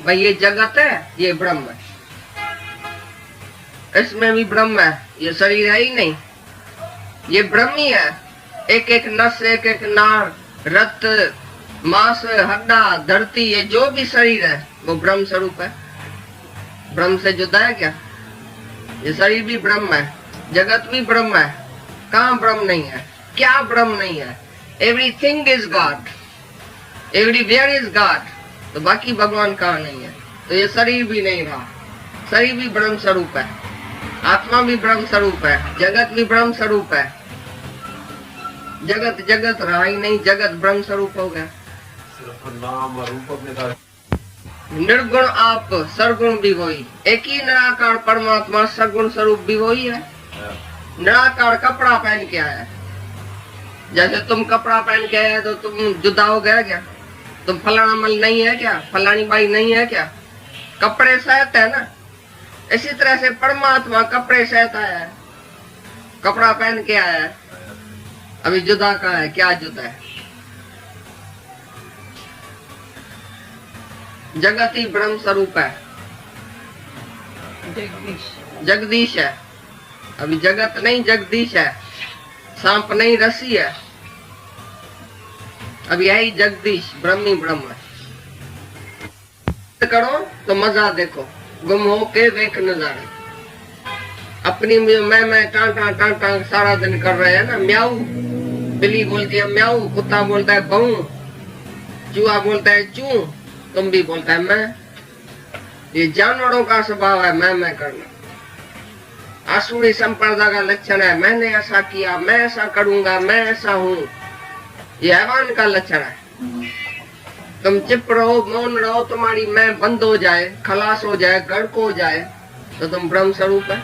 भाई ये जगत है, ये ब्रह्म है, इसमें भी ब्रह्म है, ये शरीर है ही नहीं, ये ब्रह्म ही है। एक एक नस, एक एक नार, रक्त, मांस, हड्डा, धरती, ये जो भी शरीर है वो ब्रह्म स्वरूप है। ब्रह्म से जुदा है क्या? ये शरीर भी ब्रह्म है, जगत भी ब्रह्म है। कहाँ ब्रह्म नहीं है? क्या ब्रह्म नहीं है? Everything is God, everywhere is God. तो बाकी भगवान कहाँ नहीं है? तो ये शरीर भी नहीं रहा, शरीर भी ब्रह्म स्वरूप है, आत्मा भी ब्रह्म स्वरूप है, जगत भी ब्रह्म स्वरूप है। जगत जगत रहा ही नहीं, जगत ब्रह्म स्वरूप हो गया। नाम और रूप अपने का निर्गुण आप, सरगुण भी वही, एक ही निराकार परमात्मा सरगुण स्वरूप भी वही है। निराकार कपड़ा पहन के आया, जैसे तुम कपड़ा पहन के आए तो तुम जुदा हो गया क्या? तुम फलाना मल नहीं है क्या? फलानी बाई नहीं है क्या? कपड़े सहत है ना। इसी तरह से परमात्मा कपड़े सहत आया है, कपड़ा पहन के आया है। अभी जुदा का है, क्या जुदा है? जगत ही ब्रह्म स्वरूप है, जगदीश है। अभी जगत नहीं, जगदीश है। सांप नहीं, रस्सी है। अब यही जगदीश ब्रह्म ही ब्रह्म है। करो तो मजा देखो, गुम हो के देख नजारे। अपनी मैं टां सारा दिन कर रहे हैं ना। म्याऊ, बिल्ली बोलती है म्याऊ, कुत्ता बोलता है भौं, चूहा बोलता है चू, तुम भी बोलता है मैं। ये जानवरों का स्वभाव है मैं करना। आसुरी संप्रदाय का लक्षण है, मैंने ऐसा किया, मैं ऐसा करूंगा, मैं ऐसा हूँ। ये हैवान का लक्षण है। तुम चुप रहो, मौन रहो, तुम्हारी मैं बंद हो जाए, खलास हो जाए, गड़क हो जाए, तो तुम ब्रह्म स्वरूप है।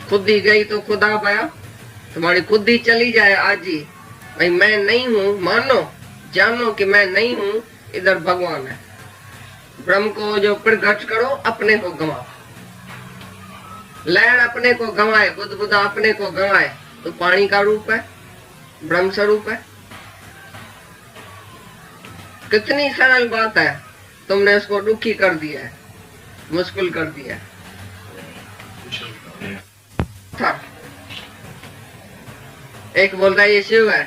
खुद ही गई तो खुदा पाया। तुम्हारी खुद ही चली जाए आज ही, भाई मैं नहीं हूँ, मानो, जानो कि मैं नहीं हूँ, इधर भगवान है। ब्रह्म को जो प्रगट करो, अपने को गवाओ। लहर अपने को गवाए, बुदबुदा अपने को गवाए, तो पानी का रूप है, ब्रह्म स्वरूप है। कितनी सरल बात है, तुमने उसको दुखी कर दिया है, मुश्किल कर दिया है। एक बोलता है ये शिव है,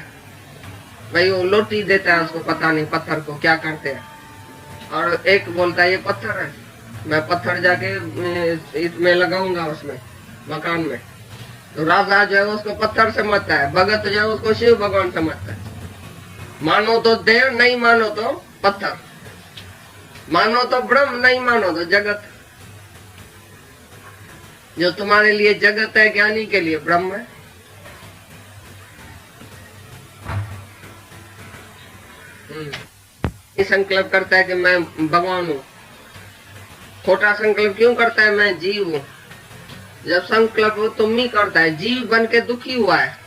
भाई वो लोटी देता है, उसको पता नहीं पत्थर को क्या करते हैं। और एक बोलता है ये पत्थर है, मैं पत्थर जाके इसमें लगाऊंगा, उसमें मकान में। तो राजा जो है उसको पत्थर समझता है, भगत जो है उसको शिव भगवान समझता है। मानो तो देव, नहीं मानो तो पत्थर, मानो तो ब्रह्म, नहीं मानो तो जगत। जो तुम्हारे लिए जगत है, ज्ञानी के लिए ब्रह्म है। संकल्प करता है कि मैं भगवान हूँ। खोटा संकल्प क्यों करता है? मैं जीव हूँ। जब संकल्प वो तुम ही करता है, जीव बन के दुखी हुआ है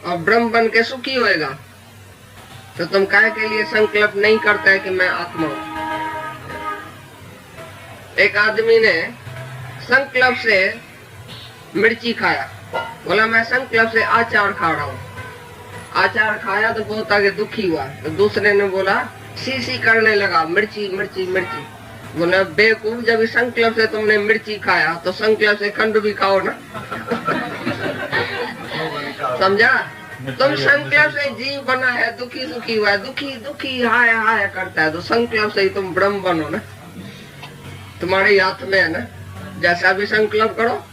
और ब्रह्म बन के सुखी होएगा, तो तुम काय के लिए संकल्प नहीं करता है कि मैं आत्मा हूँ? एक आदमी ने संकल्प से मिर्ची खाया, बोला मैं संकल्प से आचार खा रहा हूँ। आचार खाया तो बहुत आगे दुखी हुआ। तो दूसरे ने बोला, सी करने लगा, मिर्ची मिर्ची मिर्ची। बोला बेवकूफ, जब इस संकल्प से तुमने मिर्ची खाया तो संकल्प से खंड भी खाओ ना। समझा? तुम संकल्प से जीव बना है, दुखी सुखी हुआ है, दुखी दुखी हाय हाय करता है, तो संकल्प से ही तुम ब्रह्म बनो ना। तुम्हारे हाथ में है ना, जैसा भी संकल्प करो,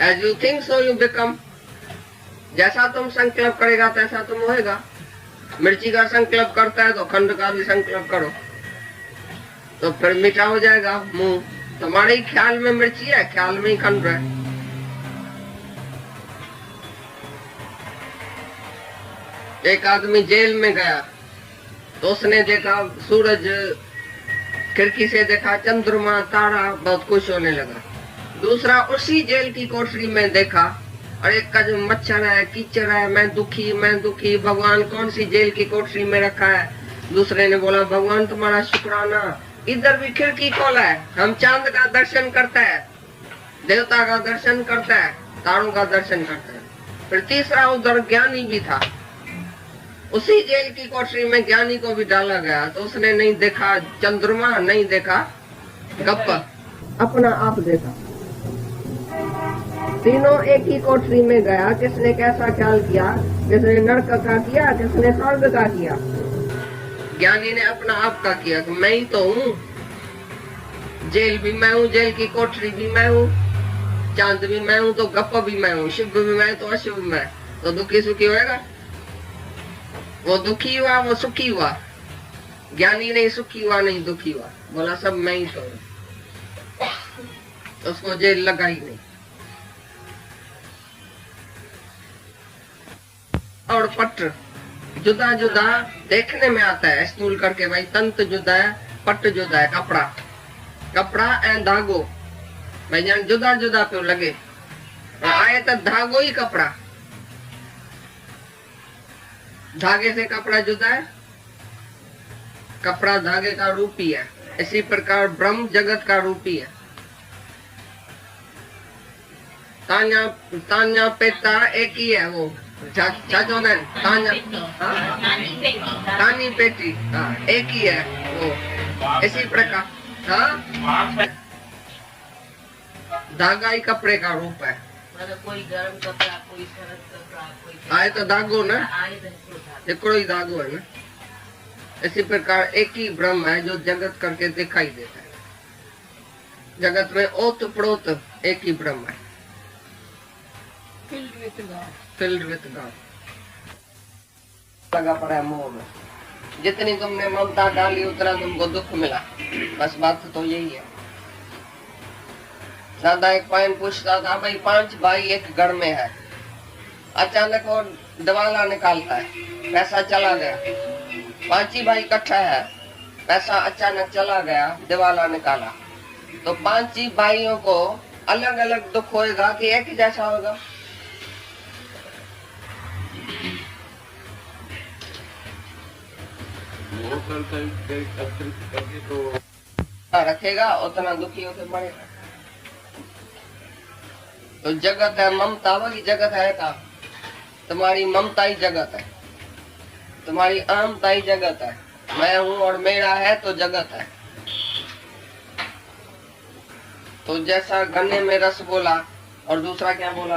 as you think so you become. जैसा तुम संकल्प करेगा तैसा तुम होएगा। मिर्ची का संकल्प करता है तो खंड का भी संकल्प करो, तो फिर मीठा हो जाएगा मुंह। तुम्हारे ही ख्याल में मिर्ची है, ख्याल में ही खंड है। एक आदमी जेल में गया तो उसने देखा सूरज, खिड़की से देखा चंद्रमा, तारा, बहुत खुश होने लगा। दूसरा उसी जेल की कोठरी में देखा और एक का जो मच्छर है, कीचड़ है, मैं दुखी, भगवान कौन सी जेल की कोठरी में रखा है। दूसरे ने बोला भगवान तुम्हारा शुक्राना, इधर भी खिड़की खोला है, हम चांद का दर्शन करता है, देवता का दर्शन करता है, तारों का दर्शन करता है। फिर तीसरा उधर ज्ञानी भी था, उसी जेल की कोठरी में ज्ञानी को भी डाला गया, तो उसने नहीं देखा चंद्रमा, नहीं देखा गप्पा, अपना आप देखा। तीनों एक ही कोठरी में गया, किसने कैसा ख्याल किया, किसने नरक का किया, किसने स्वर्ग का किया। ज्ञानी ने अपना आप का किया कि मैं ही तो हूँ, जेल भी मैं हूँ, जेल की कोठरी भी मैं हूँ, चांद भी मैं हूँ, तो गप्पा भी मैं हूँ, शुभ भी मैं, तो अशुभ मैं। तो दुखी सुखी होएगा? वो दुखी हुआ, वो सुखी हुआ। ज्ञानी नहीं सुखी हुआ, नहीं दुखी हुआ, बोला सब मैं ही तो हूँ, उसको जेल लगा ही नहीं। और पट जुदा जुदा देखने में आता है, स्थूल करके भाई, तंत जुदा है, पट जुदा है, कपड़ा, कपड़ा एंड धागो भाई जान जुदा जुदा क्यों लगे, आए तो धागो ही कपड़ा, धागे से कपड़ा जुदा है, कपड़ा धागे का रूप ही है। इसी प्रकार ब्रह्म जगत का रूप ही है। तान्या तान्या पेता एक ही है, वो तानी पेटी, हाँ एक ही है वो। इसी प्रकार हाँ धागा ही कपड़े का रूप है। कोई गर्म कपड़ा, कोई सरल कपड़ा, कोई आए तो धागो ना, आए तो एकड़ो ही धागो है ना। इसी प्रकार एक ही ब्रह्म है जो जगत करके दिखाई देता है। जगत में ओत प्रोत एक ही ब्रह्म है, फिल्ड विथ गॉड। लगा पड़ा है मोह में, जितनी तुमने ममता डाली उतना तुमको दुख मिला, बस बात तो यही है। दादा एक पॉइंट पूछता था, भाई 5 भाई एक घर में है, अचानक वो दिवाला निकालता है, पैसा चला गया। 5 ही भाई इकट्ठा है, पैसा अचानक चला गया, दिवाला निकाला, तो 5 ही भाइयों को अलग अलग दुख होएगा कि एक ही जैसा होगा? वो करके तो रखेगा उतना दुखी होकर मरेगा। तो जगत है ममता, वही जगत है का, तुम्हारी ममता ही जगत है, तुम्हारी अहमता ही जगत है। मैं हूँ और मेरा है तो जगत है। तो जैसा गन्ने में रस बोला और दूसरा क्या बोला,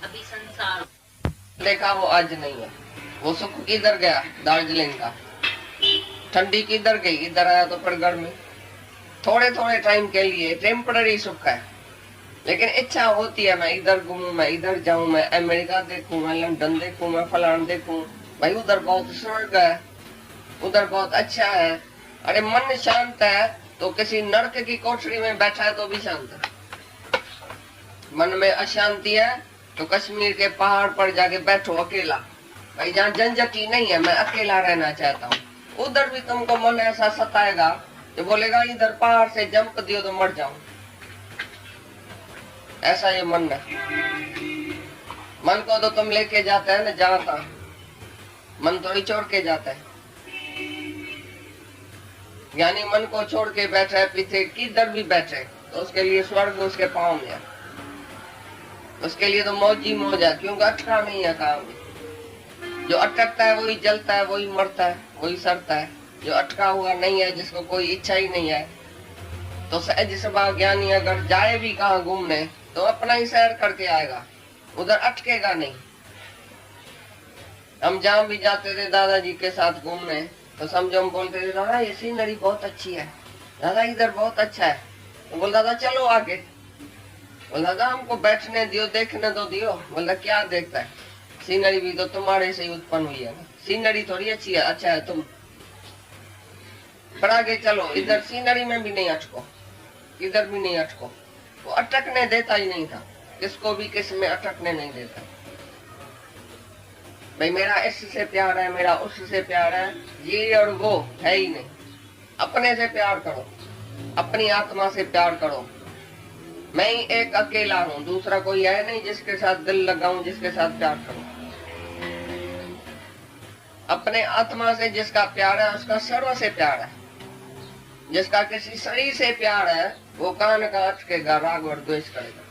अभी संसार देखा वो आज नहीं है। वो सुख किधर गया, दार्जिलिंग का, ठंडी किधर गई, इधर आया तो फिर गर्मी। थोड़े थोड़े टाइम के लिए टेम्पररी सुख है, लेकिन इच्छा होती है मैं इधर घूमूं, मैं इधर जाऊं, मैं अमेरिका देखूं, मैं लंदन देखूं, मैं फलान देखूं, भाई उधर बहुत स्वर्ग है, उधर बहुत अच्छा है। अरे मन शांत है तो किसी नरक की कोठरी में बैठा है तो भी शांत है। मन में अशांति है तो कश्मीर के पहाड़ पर जाके बैठो अकेला, भाई जहाँ झंझटी नहीं है, मैं अकेला रहना चाहता हूँ। उधर भी तुमको मन ऐसा सताएगा जो बोलेगा इधर पहाड़ से जंप दियो तो मर जाऊं। ऐसा ये मन है। मन को तो तुम लेके जाते हैं ना जहां तक, मन थोड़ी छोड़ के जाता है। यानी मन को छोड़ के बैठा है, पीछे किधर भी बैठे तो उसके लिए स्वर्ग उसके पाँव में है, उसके लिए तो मौज ही मौज है, क्योंकि अटका नहीं है काम। जो अटकता है वही जलता है, वही मरता है, वही सड़ता है। जो अटका हुआ नहीं है, जिसको कोई इच्छा ही नहीं है, तो सहज सभा ज्ञानी अगर जाए भी कहाँ घूमने तो अपना ही सैर करके आएगा, उधर अटकेगा नहीं। हम जहाँ भी जाते थे दादाजी के साथ घूमने तो समझो हम बोलते थे दादा ये सीनरी बहुत अच्छी है, दादा इधर बहुत अच्छा है, तो बोल दादा चलो आगे, बोल दादा हमको बैठने दियो, देखने तो दियो। बोला क्या देखता है, सीनरी भी तो तुम्हारे से ही उत्पन्न हुई है, सीनरी थोड़ी अच्छी है, अच्छा है तुम, पर आगे चलो। इधर सीनरी में भी नहीं अटको, इधर भी नहीं अटको। वो अटकने देता ही नहीं था, किसको भी किस में अटकने नहीं देता। भाई मेरा इससे प्यार है, मेरा उससे प्यार है, ये और वो है ही नहीं। अपने से प्यार करो, अपनी आत्मा से प्यार करो। मैं ही एक अकेला हूँ, दूसरा कोई है नहीं जिसके साथ दिल लगाऊं, जिसके साथ प्यार करूं। अपने आत्मा से जिसका प्यार है उसका सर्व से प्यार है। जिसका किसी शरीर से प्यार है वो कान का अटकेगा, राग और द्वेष करेगा।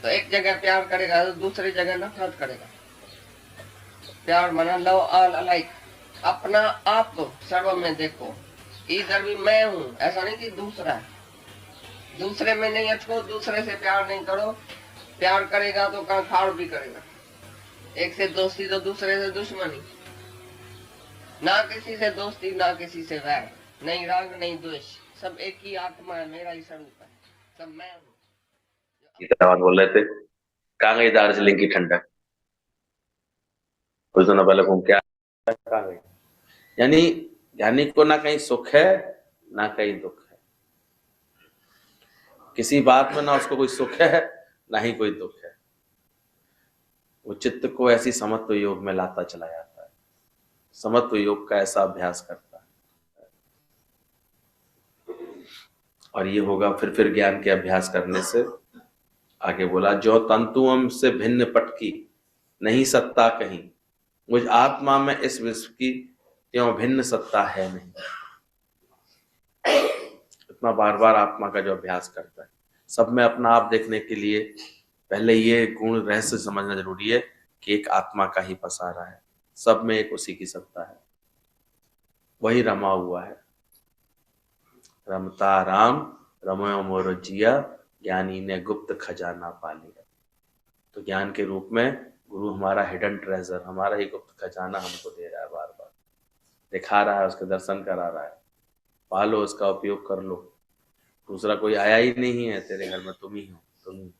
तो एक जगह प्यार करेगा तो दूसरी जगह नफरत करेगा। प्यार माना लव ऑल अलाइक, अपना आप सर्व में देखो। इधर भी मैं हूँ, ऐसा नहीं कि दूसरा है। दूसरे में नहीं अटको, दूसरे से प्यार नहीं करो। प्यार करेगा तो कंखाड़ भी करेगा। एक से दोस्ती तो दूसरे से दुश्मनी। ना किसी से दोस्ती, ना किसी से वैर, नहीं राग नहीं द्वेष, सब एक ही आत्मा है, मेरा ही स्वरूप है, सब मैं हूँ। की तरह बात बोल रहे थे। कहाँ गई दार्जिलिंग की ठंडक? कुछ दिनों पहले घूम के कहाँ गई? यानी ज्ञानी को ना कहीं सुख है ना कहीं दुख है, किसी बात में ना उसको कोई सुख है ना ही कोई दुख है। वो चित्त को ऐसी समत्व योग में लाता चला जाता है, समत्व योग का ऐसा अभ्यास करता है। और ये होगा फिर ज्ञान के अभ्यास करने से। आगे बोला, जो तंतुओं से भिन्न पटकी नहीं सत्ता कहीं, मुझ आत्मा में इस विश्व की त्यों भिन्न सत्ता है नहीं। इतना बार बार आत्मा का जो अभ्यास करता है, सब में अपना आप देखने के लिए पहले ये गुण रहस्य समझना जरूरी है कि एक आत्मा का ही पसारा है, सब में एक उसी की सत्ता है, वही रमा हुआ है। रमता राम रमयो मोर जिया, ज्ञानी ने गुप्त खजाना पा लिया। तो ज्ञान के रूप में गुरु हमारा हिडन ट्रेजर, हमारा ही गुप्त खजाना हमको दे रहा है, बार बार दिखा रहा है, उसके दर्शन करा रहा है। पालो, उसका उपयोग कर लो। दूसरा कोई आया ही नहीं है तेरे घर में, तुम ही हो, तुम ही।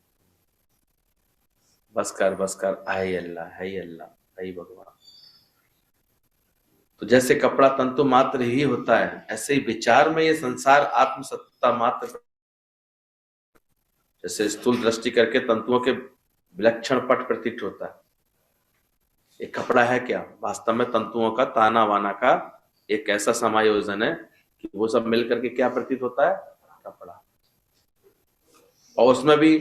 बस कर, आए अल्लाह, है अल्लाह, है भगवान। तो जैसे कपड़ा तंतु मात्र ही होता है, ऐसे ही विचार में ये संसार आत्मसत्ता मात्र। जैसे स्थूल दृष्टि करके तंतुओं के विलक्षण पट प्रतीत होता है, एक कपड़ा है क्या? वास्तव में तंतुओं का ताना वाना का एक ऐसा समायोजन है कि वो सब मिलकर के क्या प्रतीत होता है? कपड़ा। और उसमें भी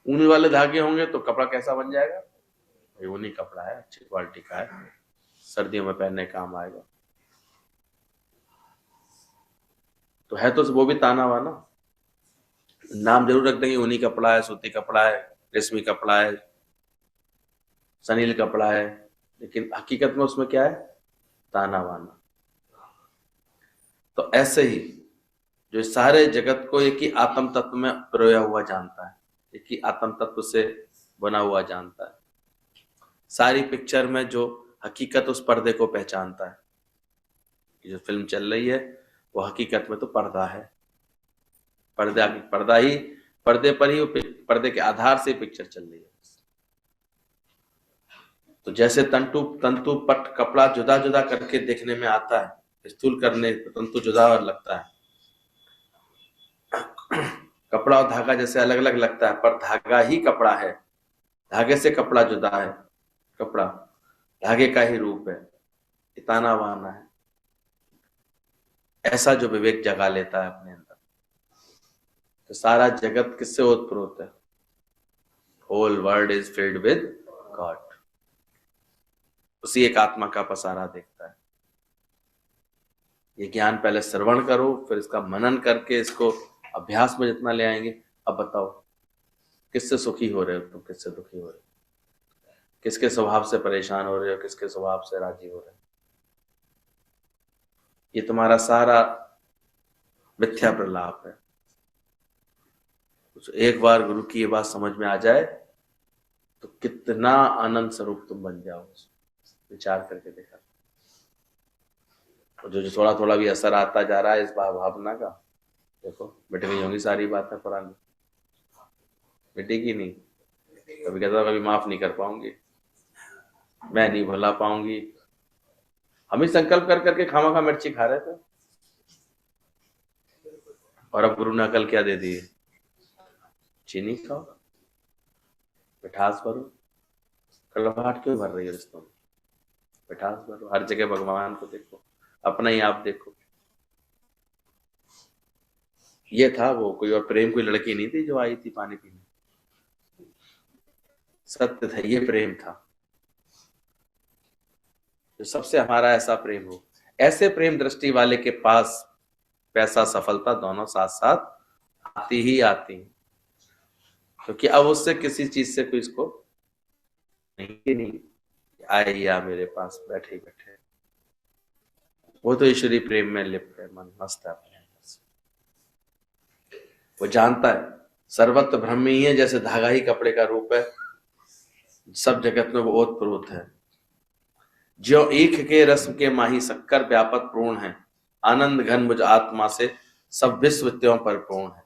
ऊनी वाले धागे होंगे तो कपड़ा कैसा बन जाएगा? भाई ऊनी कपड़ा है, अच्छी क्वालिटी का है, सर्दियों में पहनने काम आएगा। तो है तो वो भी ताना वाना, नाम जरूर रख देंगे, ऊनी कपड़ा है, सूती कपड़ा है, रेशमी कपड़ा है, सनील कपड़ा है, लेकिन हकीकत में उसमें क्या है? ताना वाना। तो ऐसे ही जो सारे जगत को एक ही आत्म तत्व में पिरोया हुआ जानता है, एक ही आत्म तत्व से बना हुआ जानता है, सारी पिक्चर में जो हकीकत उस पर्दे को पहचानता है। जो फिल्म चल रही है वो हकीकत में तो पर्दा है, पर्दे पर ही, पर्दे के आधार से पिक्चर चल रही है। तो जैसे तंतु पट कपड़ा जुदा जुदा करके देखने में आता है, स्थूल करने तंतु जुदा लगता है, कपड़ा और धागा जैसे अलग अलग लगता है, पर धागा ही कपड़ा है, धागे से कपड़ा जुदा है, कपड़ा धागे का ही रूप है, ताना वाना है। ऐसा जो विवेक जगा लेता है अपने अंदर, तो सारा जगत किससे ओतप्रोत है? Whole world is filled with God. उसी एक आत्मा का पसारा देखता है। ये ज्ञान पहले श्रवण करो, फिर इसका मनन करके इसको अभ्यास में जितना ले आएंगे। अब बताओ किससे सुखी हो रहे हो तुम, किससे दुखी हो रहे हो, किसके स्वभाव से परेशान हो रहे हो, किसके स्वभाव से राजी हो रहे हो? ये तुम्हारा सारा मिथ्या प्रलाप है। एक बार गुरु की ये बात समझ में आ जाए तो कितना आनंद स्वरूप तुम बन जाओ, विचार करके देखा। और जो थोड़ा थोड़ा भी असर आता जा रहा है इस भावना का, देखो मिट गई होंगी सारी बातें पुरानी, मिटेगी नहीं। कभी कहता कभी माफ नहीं कर पाऊंगी, मैं नहीं भुला पाऊंगी। हम ही संकल्प कर करके खामा मिर्ची खा रहे थे, और अब गुरु ने अकल क्या दे दी है? चीनी खाओ, मिठास भरो। कड़वाहट क्यों भर रही है रिश्तों में? मिठास भरो, हर जगह भगवान को देखो, अपना ही आप देखो। ये था वो, कोई और प्रेम, कोई लड़की नहीं थी जो आई थी पानी पीने, सत्य था, ये प्रेम था। जो सबसे हमारा ऐसा प्रेम हो, ऐसे प्रेम दृष्टि वाले के पास पैसा सफलता दोनों साथ साथ आती ही आती हैं, क्योंकि अब उससे किसी चीज से कोई इसको नहीं। आइया मेरे पास बैठे बैठे। वो तो ईश्वरी प्रेम में लिप्त है, मन मस्त है अपने अंदर से। वो जानता है सर्वत्र ब्रह्म ही है, जैसे धागा ही कपड़े का रूप है, सब जगत में वो ओतप्रोत है। ज्यों ईख के रस्म के माही शक्कर व्यापक पूर्ण है, आनंद घन मुझ आत्मा से सब विश्व त्यों पर पूर्ण है।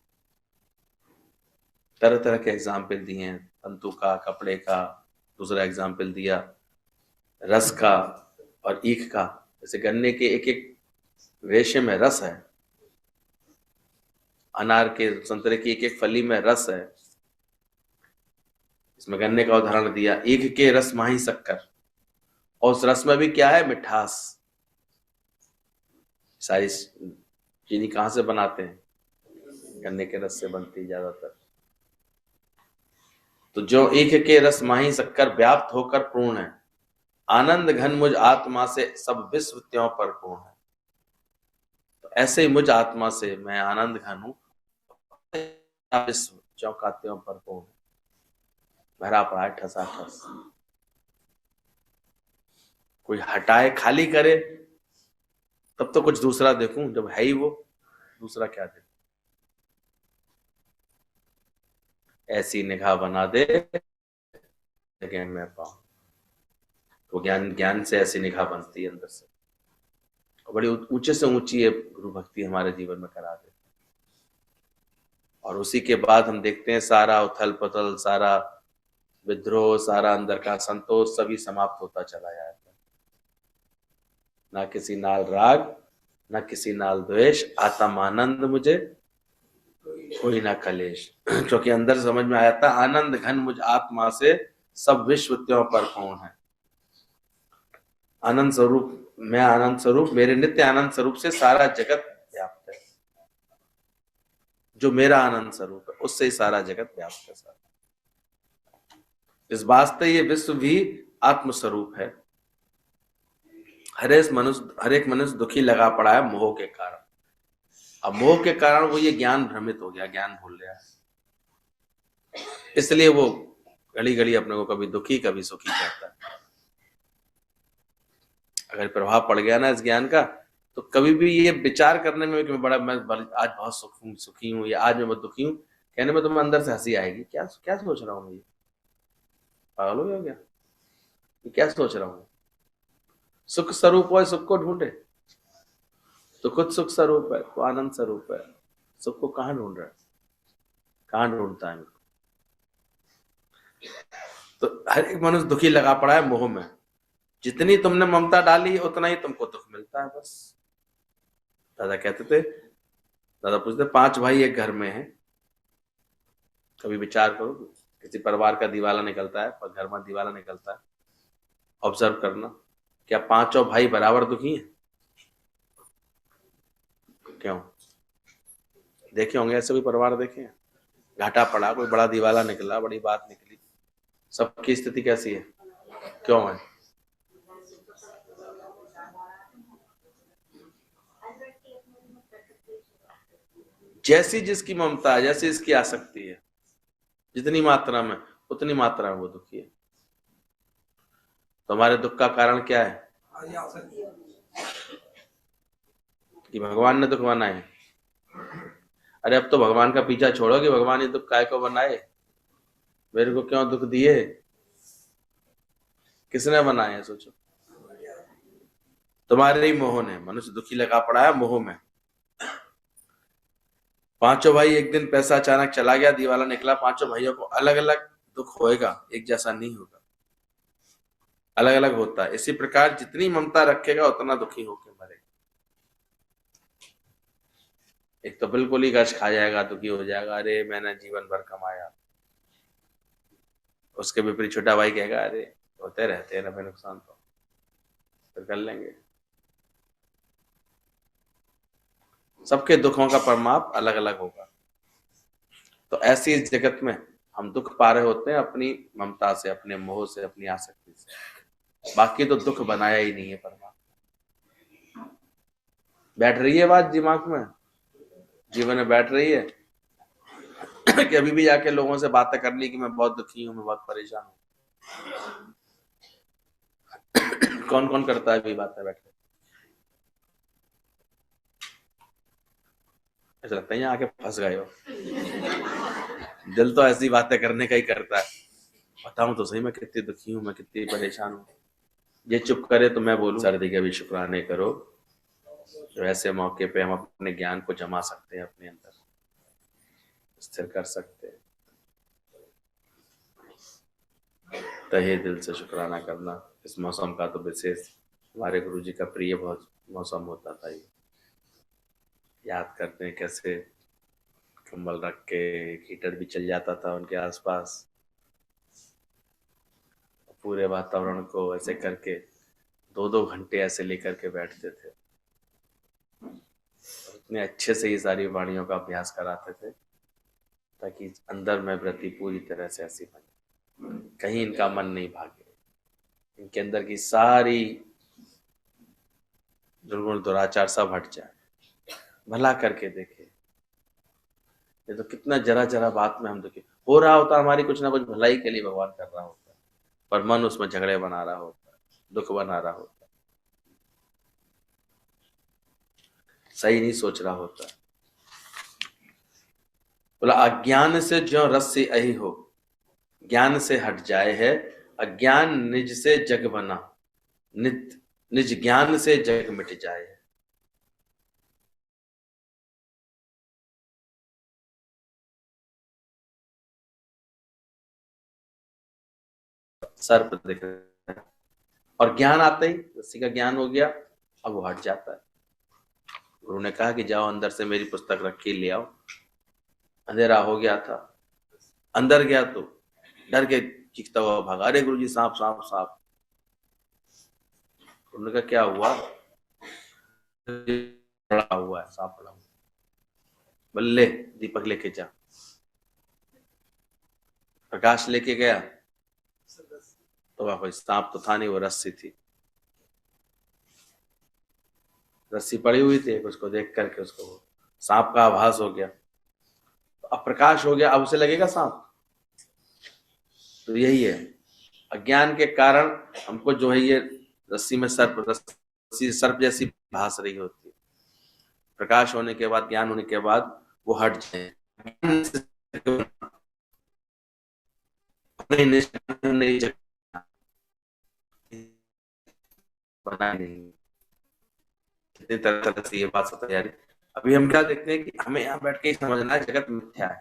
तरह तरह के एग्जाम्पल दिए हैं, तंतु का, कपड़े का, दूसरा एग्जाम्पल दिया रस का और ईख का। जैसे गन्ने के एक एक रेशे में रस है, अनार के, संतरे की एक एक फली में रस है, इसमें गन्ने का उदाहरण दिया। ईख के रस माही शक्कर, और उस रस में भी क्या है? मिठास। सारी चीनी कहां से बनाते हैं? गन्ने के रस से बनती है ज्यादातर। तो जो ईख के रस माही शक्कर व्याप्त होकर पूर्ण है, आनंद घन मुझ आत्मा से सब विश्व त्यों पर पूर्ण है। तो ऐसे ही मुझ आत्मा से मैं आनंद घन हूं, विश्व त्यों का त्यों पर पूर्ण है, भरा पड़ा है ठसाठस। कोई हटाए खाली करे तब तो कुछ दूसरा देखूं, जब है ही वो, दूसरा क्या देखूं? ऐसी निगाह बना दे जगह मैं पाऊं। तो ज्ञान से ऐसी निगाह बनती है अंदर से, और बड़ी ऊंचे से ऊंची ये गुरु भक्ति हमारे जीवन में करा देती है। और उसी के बाद हम देखते हैं सारा उथल पुथल, सारा विद्रोह, सारा अंदर का संतोष सभी समाप्त होता चला जाता है। ना किसी नाल राग, ना किसी नाल द्वेष, आत्म आनंद मुझे कोई ना कलेश। क्योंकि अंदर समझ में आया था आनंद घन मुझ आत्मा से सब विश्व त्यों पर पूर्ण है। आनंद स्वरूप, मैं आनंद स्वरूप, मेरे नित्य आनंद स्वरूप से सारा जगत व्याप्त है। जो मेरा आनंद स्वरूप है उससे ही सारा जगत व्याप्त है। सारा इस वास्ते ये विश्व भी आत्म स्वरूप है। हर एक मनुष्य दुखी लगा पड़ा है मोह के कारण। अब मोह के कारण वो ये ज्ञान भ्रमित हो गया, ज्ञान भूल गया, इसलिए वो घड़ी घड़ी अपने को कभी दुखी कभी सुखी कहता है। अगर प्रभाव पड़ गया ना इस ज्ञान का, तो कभी भी ये विचार करने में कि मैं आज बहुत सुखी हूँ या आज मैं बहुत दुखी हूँ, कहने में तुम्हें अंदर से हंसी आएगी। क्या क्या सोच रहा हूँ, ये पागल हो गया? ये क्या सोच रहा हूँ? सुख स्वरूप हो, सुख को ढूंढे तो खुद सुख स्वरूप है, तो आनंद स्वरूप है। सुख को कहां ढूंढ रहा है? कहां ढूंढता है? तो हर एक मनुष्य दुखी लगा पड़ा है मोह में। जितनी तुमने ममता डाली उतना ही तुमको दुख मिलता है, बस। दादा कहते थे, दादा पूछते 5 भाई एक घर में है, कभी विचार करो, किसी परिवार का दिवाला निकलता है, पर घर में दिवाला निकलता है, ऑब्जर्व करना, क्या 5 भाई बराबर दुखी हैं? क्यों? देखे होंगे ऐसे भी परिवार, देखे हैं? घाटा पड़ा, कोई बड़ा दिवाला निकला, बड़ी बात निकली, सबकी स्थिति कैसी है? क्यों है? जैसी जिसकी ममता है, जैसी इसकी आसक्ति है, जितनी मात्रा में उतनी मात्रा में वो दुखी है। तो हमारे दुख का कारण क्या है? कि भगवान ने दुख बनाए। अरे अब तो भगवान का पीछा छोड़ो कि भगवान ये दुख काय को बनाए, मेरे को क्यों दुख दिए, किसने बनाए? सोचो, तुम्हारे ही मोह ने। मनुष्य दुखी लगा पड़ा है मोह में। 5 भाई, एक दिन पैसा अचानक चला गया, दिवाला निकला, 5 भाइयों को अलग अलग दुख होएगा, एक जैसा नहीं होगा, अलग अलग होता है। इसी प्रकार जितनी ममता रखेगा उतना दुखी होकर मरेगा। एक तो बिल्कुल ही गश खा जाएगा, दुखी हो जाएगा, अरे मैंने जीवन भर कमाया। उसके विपरीत छोटा भाई कहेगा, अरे होते रहते हैं ना नुकसान, तो फिर कर लेंगे। सबके दुखों का परिमाप अलग अलग होगा। तो ऐसी इस जगत में हम दुख पा रहे होते हैं अपनी ममता से, अपने मोह से, अपनी आसक्ति से। बाकी तो दुख बनाया ही नहीं है परमात्मा। बैठ रही है बात दिमाग में, जीवन में बैठ रही है कि अभी भी जाके लोगों से बातें कर ली कि मैं बहुत दुखी हूं, मैं बहुत परेशान हूं। कौन कौन करता है भी बातें बैठे? ऐसा लगता है यहाँ आके फंस गए हो। दिल तो ऐसी बातें करने का ही करता है। बताऊं तो सही मैं कितनी दुखी हूं, मैं कितनी परेशान हूं। ये चुप करे तो मैं बोलूं सर्दी के भी शुक्राने करो। तो ऐसे मौके पे हम अपने ज्ञान को जमा सकते हैं, अपने अंदर स्थिर कर सकते हैं। तहे दिल से शुक्राना करना। इस मौसम का तो विशेष हमारे गुरुजी का प्रिय बहुत मौसम होता था ये। याद करते हैं कैसे कंबल रख के हीटर भी चल जाता था उनके आसपास, पूरे वातावरण को ऐसे करके 2-2 घंटे ऐसे लेकर के बैठते थे। इतने अच्छे से ये सारी वाणियों का अभ्यास कराते थे ताकि अंदर में वृत्ति पूरी तरह से ऐसी बने, कहीं इनका मन नहीं भागे, इनके अंदर की सारी दुर्गुण दुराचार सब हट जाए। भला करके देखे, ये तो कितना जरा जरा बात में हम दुखी हो रहा होता, हमारी कुछ ना कुछ भलाई के लिए भगवान कर रहा होता है, पर मन उसमें झगड़े बना रहा होता है, दुख बना रहा होता है, सही नहीं सोच रहा होता। बोला अज्ञान से ज्यों रस्सी अहि हो, ज्ञान से हट जाए है, अज्ञान निज से जग बना, निज ज्ञान से जग मिट जाए। सर्प दिख रहा है और ज्ञान आते ही रस्सी का ज्ञान हो गया, अब वो हट जाता है। गुरु ने कहा कि जाओ अंदर से मेरी पुस्तक रखी ले आओ। अंधेरा हो गया था, अंदर गया तो डर के चीखता हुआ भागा, अरे गुरुजी सांप सांप सांप। गुरु ने कहा क्या हुआ? पड़ा हुआ है, सांप पड़ा हुआ। बल्ले दीपक लेके जा। प्रकाश लेके गया तो वहां कोई सांप तो था नहीं, वो रस्सी थी। रस्सी पड़ी हुई थी, उसको देख करके उसको सांप का आभास हो गया। तो अब प्रकाश हो गया, अब उसे लगेगा सांप। तो यही है, अज्ञान के कारण हमको जो है ये रस्सी में रस्सी सर्प जैसी भास रही होती है। प्रकाश होने के बाद, ज्ञान होने के बाद वो हट जाए। कितनी तरह से ये बात सत्य यार। अभी हम क्या देखते हैं कि हमें यहाँ बैठ के समझना है जगत मिथ्या है,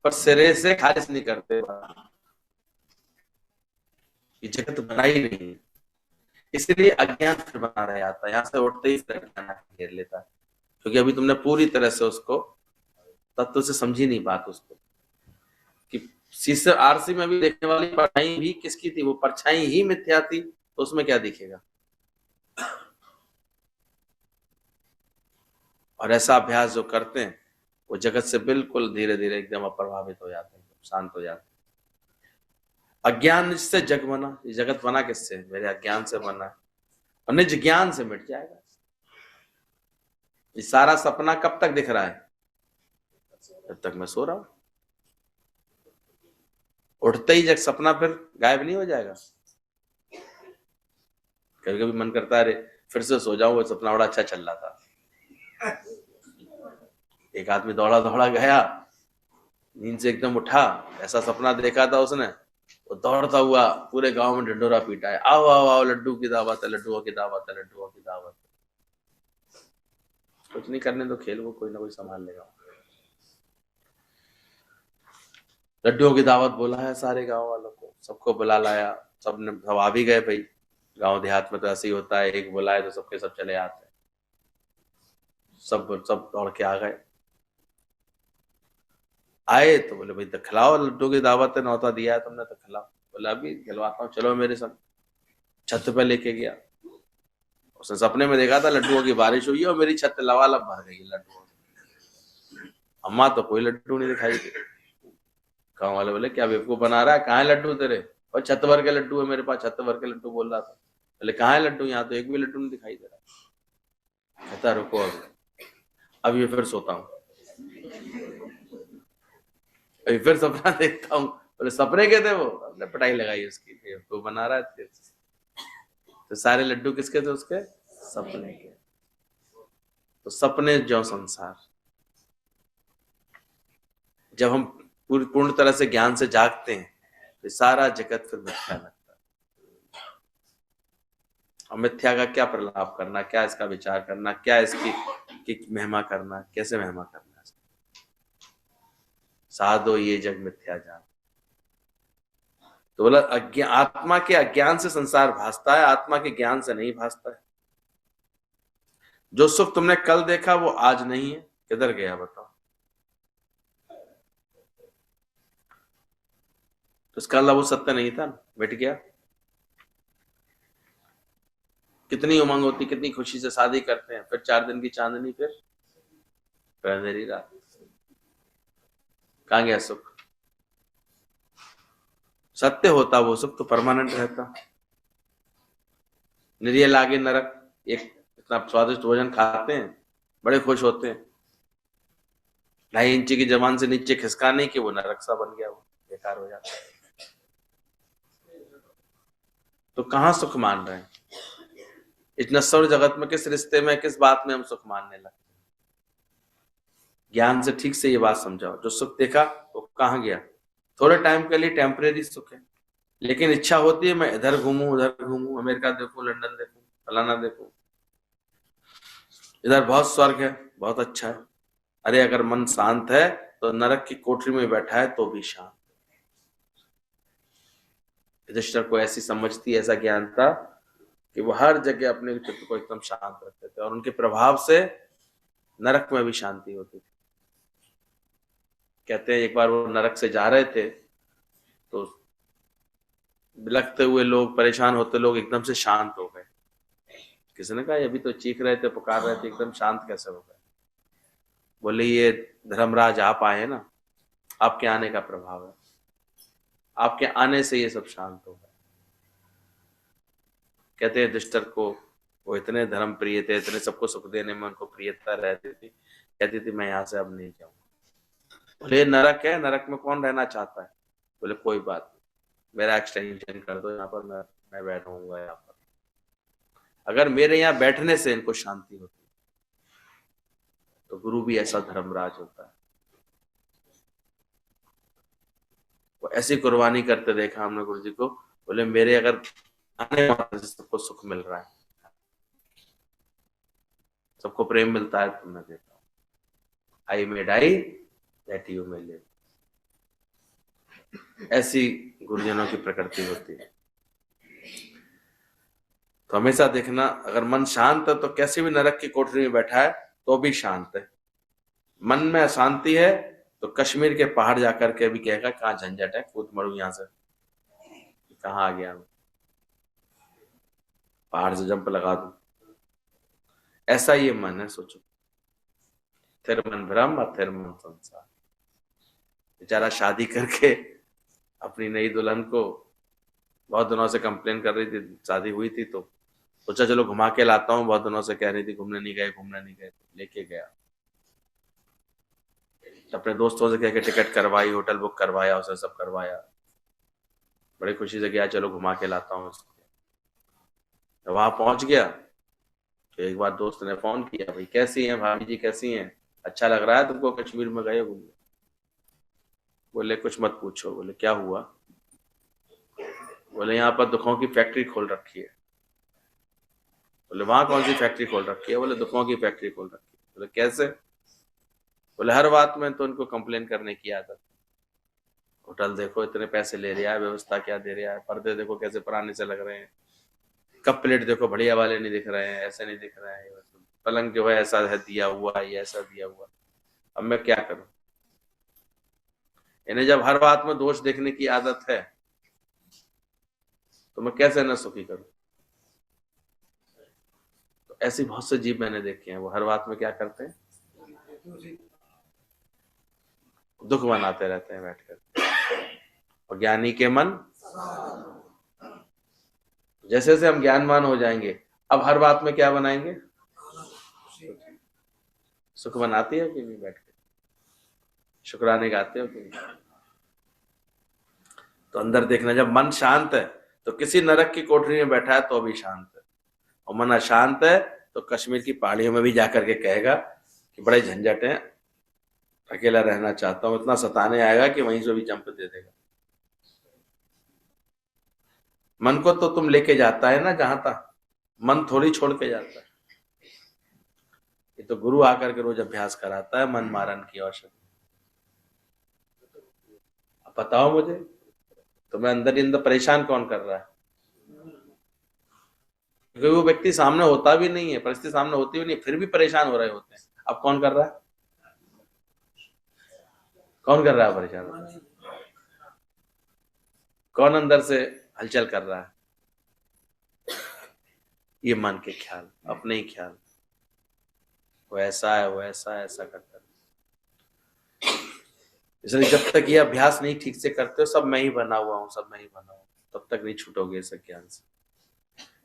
पर सिरे से खारिज नहीं करते। ये जगत बना ही नहीं, इसलिए अज्ञान फिर बना रह जाता है। यहाँ से उठते ही फिर अज्ञान घेर लेता है, क्योंकि अभी तुमने पूरी तरह से उसको तत्व से समझी नहीं बात उसको। कि शीशे आरसी में भी देखने वाली परछाई भी किसकी थी? वो परछाई ही मिथ्या थी, तो उसमें क्या दिखेगा? और ऐसा अभ्यास जो करते हैं वो जगत से बिल्कुल धीरे धीरे एकदम अप्रभावित हो जाते हैं, शांत हो जाते हैं। अज्ञान निज से जग बना, ये जगत बना किससे? मेरे अज्ञान से बना है, और निज ज्ञान से मिट जाएगा। ये सारा सपना कब तक दिख रहा है? जब तक मैं सो रहा हूं। उठते ही जब सपना फिर गायब नहीं हो जाएगा। कभी कभी मन करता है अरे फिर से सो जाऊं, वो सपना बड़ा अच्छा चल रहा था। एक आदमी दौड़ा दौड़ा गया, नींद से एकदम उठा, ऐसा सपना देखा था उसने, वो दौड़ता हुआ पूरे गांव में ढिंढोरा पीटा है, आओ आओ आओ लड्डू की दावत है, लड्डुओं की दावत है, लड्डुओं की दावत है। कुछ नहीं करने दो, खेल को कोई ना कोई संभाल लेगा। लड्डुओं की दावत बोला है सारे गांव वालों को, सबको बुला लाया, सब आ भी गए। भाई गांव देहात में तो ऐसे ही होता है, एक बुलाए तो सबके सब चले आते हैं। सब दौड़ के आ गए। आए तो बोले भाई तो खिलाओ, लड्डू की दावत है, न्योता दिया है तुमने तो खिलाओ। बोला अभी खिलवाता हूँ, चलो मेरे संग। छत पे लेके गया, उसने सपने में देखा था लड्डुओं की बारिश हुई है और मेरी छत लबालब भर गई लड्डुओं। अम्मा तो कोई लड्डू नहीं दिखाई दे। गाँव वाले बोले क्या बेवकूफ बना रहा है, कहाँ है लड्डू तेरे? और छत भर के लड्डू है मेरे पास, छत भर के लड्डू बोल रहा था। बोले कहाँ है लड्डू? यहाँ तो एक भी लड्डू नहीं दिखाई दे रहा। कहता रुको अब ये फिर सोता हूँ, अभी फिर सपना देखता हूँ। बोले सपने के थे वो? हमने पिटाई लगाई उसकी, बेवकूफ बना रहा है। तो सारे लड्डू किसके थे? उसके सपने के। तो सपने जो संसार, जब हम पूर्ण तरह से ज्ञान से जागते हैं तो सारा जगत फिर मिथ्या लगता है। और मिथ्या का क्या प्रलाप करना, क्या इसका विचार करना, क्या इसकी की महिमा करना, कैसे महिमा करना। साधो ये जग मिथ्या जान। तो बोला आत्मा के अज्ञान से संसार भासता है, आत्मा के ज्ञान से नहीं भासता है। जो सुख तुमने कल देखा वो आज नहीं है, किधर गया बताओ? तो इसका अल्लाह वो सत्य नहीं था, मिट गया। कितनी उमंग होती, कितनी खुशी से शादी करते हैं, फिर 4 दिन की चांदनी, फिर अंधेरी रात। कहां गया सुख? सत्य होता वो सुख तो परमानेंट रहता। निरिय लागे नरक, एक इतना स्वादिष्ट भोजन खाते हैं, बड़े खुश होते हैं, 2.5 इंची की जबान से नीचे खिसकाने की वो नरक सा बन गया, वो बेकार हो जाता है। तो कहां सुख मान रहे हैं? इस नश्वर जगत में किस रिश्ते में, किस बात में हम सुख मानने लगते? ज्ञान से ठीक से ये बात समझाओ। जो सुख देखा वो कहां गया? थोड़े टाइम के लिए टेम्परेरी सुख है, लेकिन इच्छा होती है मैं इधर घूमूं, उधर घूमूं, अमेरिका देखूं, लंदन देखूं, फलाना देखूं, इधर बहुत स्वर्ग है, बहुत अच्छा है। अरे अगर मन शांत है तो नरक की कोठरी में बैठा है तो भी शांत। युधिष्ठिर को ऐसी समझ थी, ऐसा ज्ञान था कि वो हर जगह अपने चित्त को एकदम शांत रखते थे, और उनके प्रभाव से नरक में भी शांति होती थी। कहते हैं एक बार वो नरक से जा रहे थे तो बिलखते हुए लोग, परेशान होते लोग एकदम से शांत हो गए। किसी ने कहा अभी तो चीख रहे थे, पुकार रहे थे, एकदम शांत कैसे हो गए? बोले ये धर्मराज आप आए ना, आपके आने का प्रभाव है, आपके आने से ये सब शांत हो गए। कहते हैं युधिष्ठिर को वो इतने धर्म प्रिय थे, इतने सबको सुख देने में उनको प्रियता रहती थी, कहती थी मैं यहाँ से अब नहीं जाऊंगा। बोले नरक है, नरक में कौन रहना चाहता है? बोले कोई बात नहीं, मेरा एक्सटेंशन कर दो, यहाँ पर मैं बैठूंगा यहाँ पर। अगर मेरे यहाँ बैठने से इनको शांति होती तो गुरु भी ऐसा धर्मराज होता है। वो ऐसी कुर्बानी करते देखा हमने गुरु जी को। बोले मेरे अगर आने मात्र से सबको सुख मिल रहा है, सबको प्रेम मिलता है, तो मैं देता हूँ। I may die that you may live. ऐसी गुरुजनों की प्रकृति होती है। तो हमेशा देखना, अगर मन शांत है तो कैसे भी नरक की कोठरी में बैठा है तो भी शांत है। मन में अशांति है तो कश्मीर के पहाड़ जाकर के भी कहेगा कहाँ झंझट है, कूद मरू यहां से, कहाँ आ गया मैं, पहाड़ से जंप लगा दूं। ऐसा ये मन है। सोचो, थिर मन भ्रम और थिर मन संसार। बेचारा शादी करके अपनी नई दुल्हन को बहुत दिनों से कंप्लेन कर रही थी, शादी हुई थी तो सोचा चलो घुमा के लाता हूँ, बहुत दिनों से कह रही थी घूमने नहीं गए, घूमने नहीं गए, लेके गया। अपने दोस्तों से कह के टिकट करवाई, होटल बुक करवाया, उसे सब करवाया, बड़ी खुशी से गया, चलो घुमा के लाता हूँ उसको। वहां पहुंच गया तो एक बार दोस्त ने फोन किया, भाई कैसी हैं भाभी जी, कैसी हैं, अच्छा लग रहा है तुमको, कश्मीर में गए घूमने? बोले कुछ मत पूछो। बोले क्या हुआ? बोले यहाँ पर दुखों की फैक्ट्री खोल रखी है। बोले वहां कौन सी फैक्ट्री खोल रखी है? बोले दुखों की फैक्ट्री खोल रखी है। बोले कैसे? बोले हर बात में तो उनको कंप्लेन करने की आदत। होटल देखो इतने पैसे ले रहा है, व्यवस्था क्या दे रहा है, पर्दे देखो कैसे पुराने से लग रहे हैं, कप प्लेट देखो बढ़िया वाले नहीं दिख रहे हैं, ऐसे नहीं दिख रहे हैं, पलंग जो है ऐसा है दिया हुआ, ये ऐसा दिया हुआ। अब मैं क्या करूं? इन्हें जब हर बात में दोष देखने की आदत है तो मैं कैसे न सुखी करूं? तो ऐसी बहुत से जीव मैंने देखे हैं, वो हर बात में क्या करते हैं, दुख बनाते रहते हैं बैठकर। और ज्ञानी के मन, जैसे जैसे हम ज्ञानवान हो जाएंगे अब हर बात में क्या बनाएंगे, सुख बनाती है कि नहीं? बैठ के शुक्राने गाते हो कि नहीं? तो अंदर देखना, जब मन शांत है तो किसी नरक की कोठरी में बैठा है तो भी शांत है, और मन अशांत है तो कश्मीर की पहाड़ियों में भी जाकर के कहेगा कि बड़े झंझट है, अकेला रहना चाहता हूं, इतना सताने आएगा कि वहीं से भी जंप दे देगा। मन को तो तुम लेके जाता है ना जहां तक, मन थोड़ी छोड़ के जाता है। ये तो गुरु आकर के रोज अभ्यास कराता है मन मारन की औषधि। अब बताओ मुझे, तुम्हें अंदर ही अंदर परेशान कौन कर रहा है? क्योंकि वो व्यक्ति सामने होता भी नहीं है, परिस्थिति सामने होती भी नहीं, फिर भी परेशान हो रहे होते हैं। अब कौन कर रहा है? कौन कर रहा है परेशान? कौन अंदर से हलचल कर रहा है? ये मन के ख्याल, अपने ही ख्याल, वो ऐसा है, वो ऐसा है, ऐसा करता है। इसलिए जब तक ये अभ्यास नहीं ठीक से करते हो, सब मैं ही बना हुआ हूं, सब मैं ही बना हुआ हूं, तब तक नहीं छूटोगे इस ज्ञान से।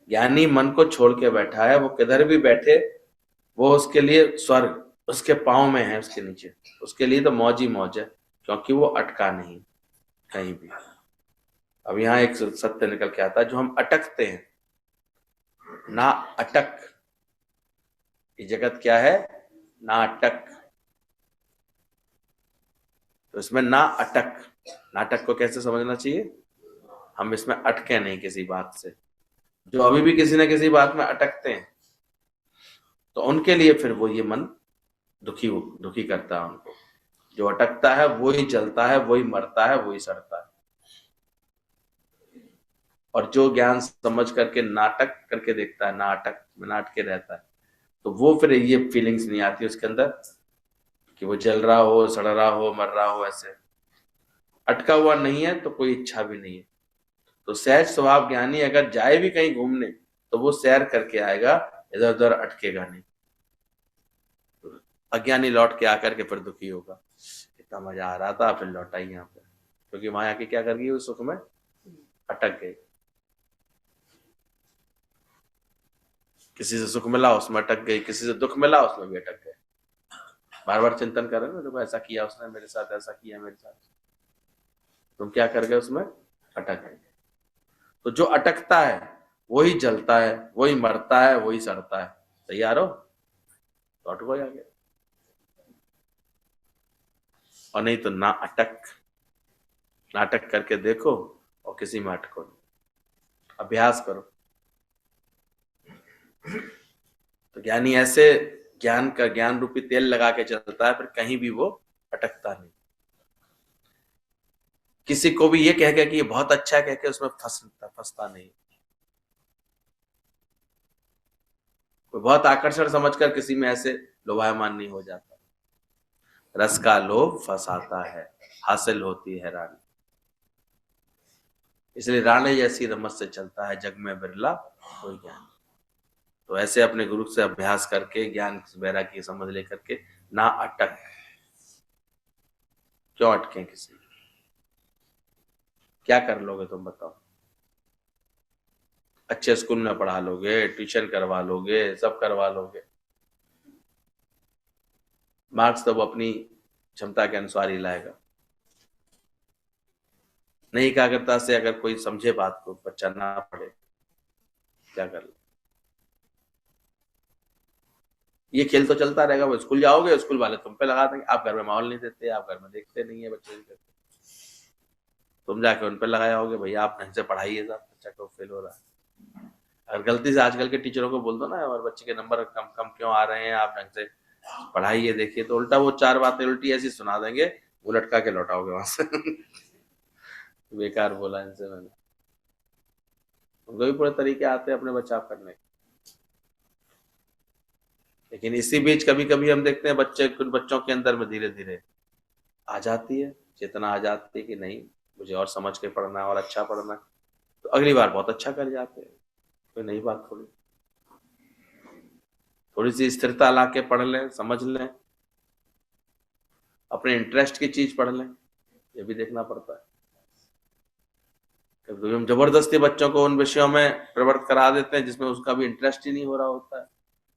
ज्ञानी मन को छोड़ के बैठा है, वो किधर भी बैठे वो उसके लिए स्वर्ग उसके पांव में है, उसके नीचे, उसके लिए तो मौज ही मौज है, क्योंकि वो अटका नहीं कहीं भी। अब यहाँ एक सत्य निकल के आता है, जो हम अटकते हैं ना अटक, ये जगत क्या है? नाटक। तो इसमें ना अटक, नाटक को कैसे समझना चाहिए? हम इसमें अटके नहीं किसी बात से। जो अभी भी किसी न किसी बात में अटकते हैं, तो उनके लिए फिर वो ये मन दुखी करता है उनको। जो अटकता है वो ही जलता है, वो ही मरता है, वो ही सड़ता है। और जो ज्ञान समझ करके नाटक करके देखता है, नाटक में नाटके रहता है, तो वो फिर ये फीलिंग्स नहीं आती उसके अंदर कि वो जल रहा हो, सड़ रहा हो, मर रहा हो। ऐसे अटका हुआ नहीं है तो कोई इच्छा भी नहीं है। तो सहज स्वभाव ज्ञानी अगर जाए भी कहीं घूमने तो वो सैर करके आएगा, इधर उधर अटकेगा नहीं। अज्ञानी लौट के आकर के फिर दुखी होगा, इतना मजा आ रहा था, फिर लौटा ही यहाँ पे, क्योंकि वहां आके क्या कर गई? उस सुख में अटक गई। किसी से सुख मिला उसमें अटक गई, किसी से दुख मिला उसमें भी अटक गए। बार बार चिंतन कर रहे ना, देखो ऐसा किया उसने मेरे साथ, ऐसा किया मेरे साथ, तुम क्या कर गए? उसमें अटक गए। तो जो अटकता है वही जलता है, वही मरता है, वही सड़ता है। तैयार हो? तो अटको जाके, और नहीं तो ना अटक, नाटक करके देखो और किसी में अटको नहीं। अभ्यास करो। तो ज्ञानी ऐसे ज्ञान का, ज्ञान रूपी तेल लगा के चलता है, फिर कहीं भी वो अटकता नहीं। किसी को भी ये कह के कि ये बहुत अच्छा है कह के उसमें फंसता नहीं। कोई बहुत आकर्षण समझकर किसी में ऐसे लोभायमान नहीं हो जाता। रस का लोभ फंसाता है, हासिल होती है रानी। इसलिए रानी जैसी रमत से चलता है जग में बिरला कोई ज्ञान। तो ऐसे अपने गुरु से अभ्यास करके ज्ञान वैराग्य की समझ लेकर के ना अटक। क्यों अटके? किसी क्या कर लोगे तुम बताओ? अच्छे स्कूल में पढ़ा लोगे, ट्यूशन करवा लोगे, सब करवा लोगे, मार्क्स तो वो अपनी क्षमता के अनुसार ही लाएगा। नहीं एकाग्रता से अगर कोई समझे बात को, बच्चा ना पढ़े, क्या कर ले? ये खेल तो चलता रहेगा। वो स्कूल जाओगे, स्कूल वाले तुम पे लगा देंगे, आप घर में माहौल नहीं देते, आप घर में देखते नहीं है, बच्चे नहीं करते, तुम जाके उन पे लगाया होगे, भैया आप ढंग से पढ़ाइए, साहब बच्चा को फेल हो रहा है। अगर गलती से आजकल के टीचरों को बोल दो ना, और बच्चे के नंबर कम कम क्यों आ रहे हैं, आप ढंग से पढ़ाइए, देखिए, तो उल्टा वो 4 बातें उल्टी ऐसी सुना देंगे, वो लटका के लौटाओगे वहां से। बेकार बोला इनसे मैंने। उनको भी पूरे तरीके आते हैं अपने बचाव करने। लेकिन इसी बीच कभी कभी हम देखते हैं कुछ बच्चों के अंदर में धीरे धीरे आ जाती है चेतना, आ जाती है कि नहीं मुझे और समझ के पढ़ना है और अच्छा पढ़ना है, तो अगली बार बहुत अच्छा कर जाते हैं। कोई नई बात थोड़ी सी स्थिरता ला के पढ़ लें, समझ लें, अपने इंटरेस्ट की चीज पढ़ लें, ये भी देखना पड़ता है। कभी हम जबरदस्ती बच्चों को उन विषयों में प्रवृत्त करा देते हैं जिसमें उसका भी इंटरेस्ट ही नहीं हो रहा होता है,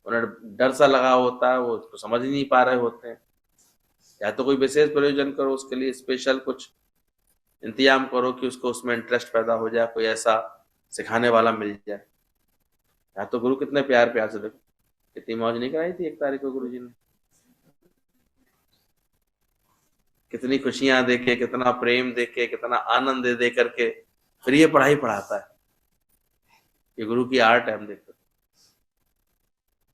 उन्हें डर सा लगा होता है, वो उसको समझ ही नहीं पा रहे होते हैं। या तो कोई विशेष प्रयोजन करो, उसके लिए स्पेशल कुछ इंतजाम करो कि उसको उसमें इंटरेस्ट पैदा हो जाए, कोई ऐसा सिखाने वाला मिल जाए। यहाँ तो गुरु कितने प्यार प्यार से, देखो कितनी मौज नहीं कराई थी 1 तारीख को गुरु जी ने, कितनी खुशियां देके, कितना प्रेम देके, कितना आनंद दे करके फिर ये पढ़ाई पढ़ाता है। ये गुरु की आर्ट है। हम देखते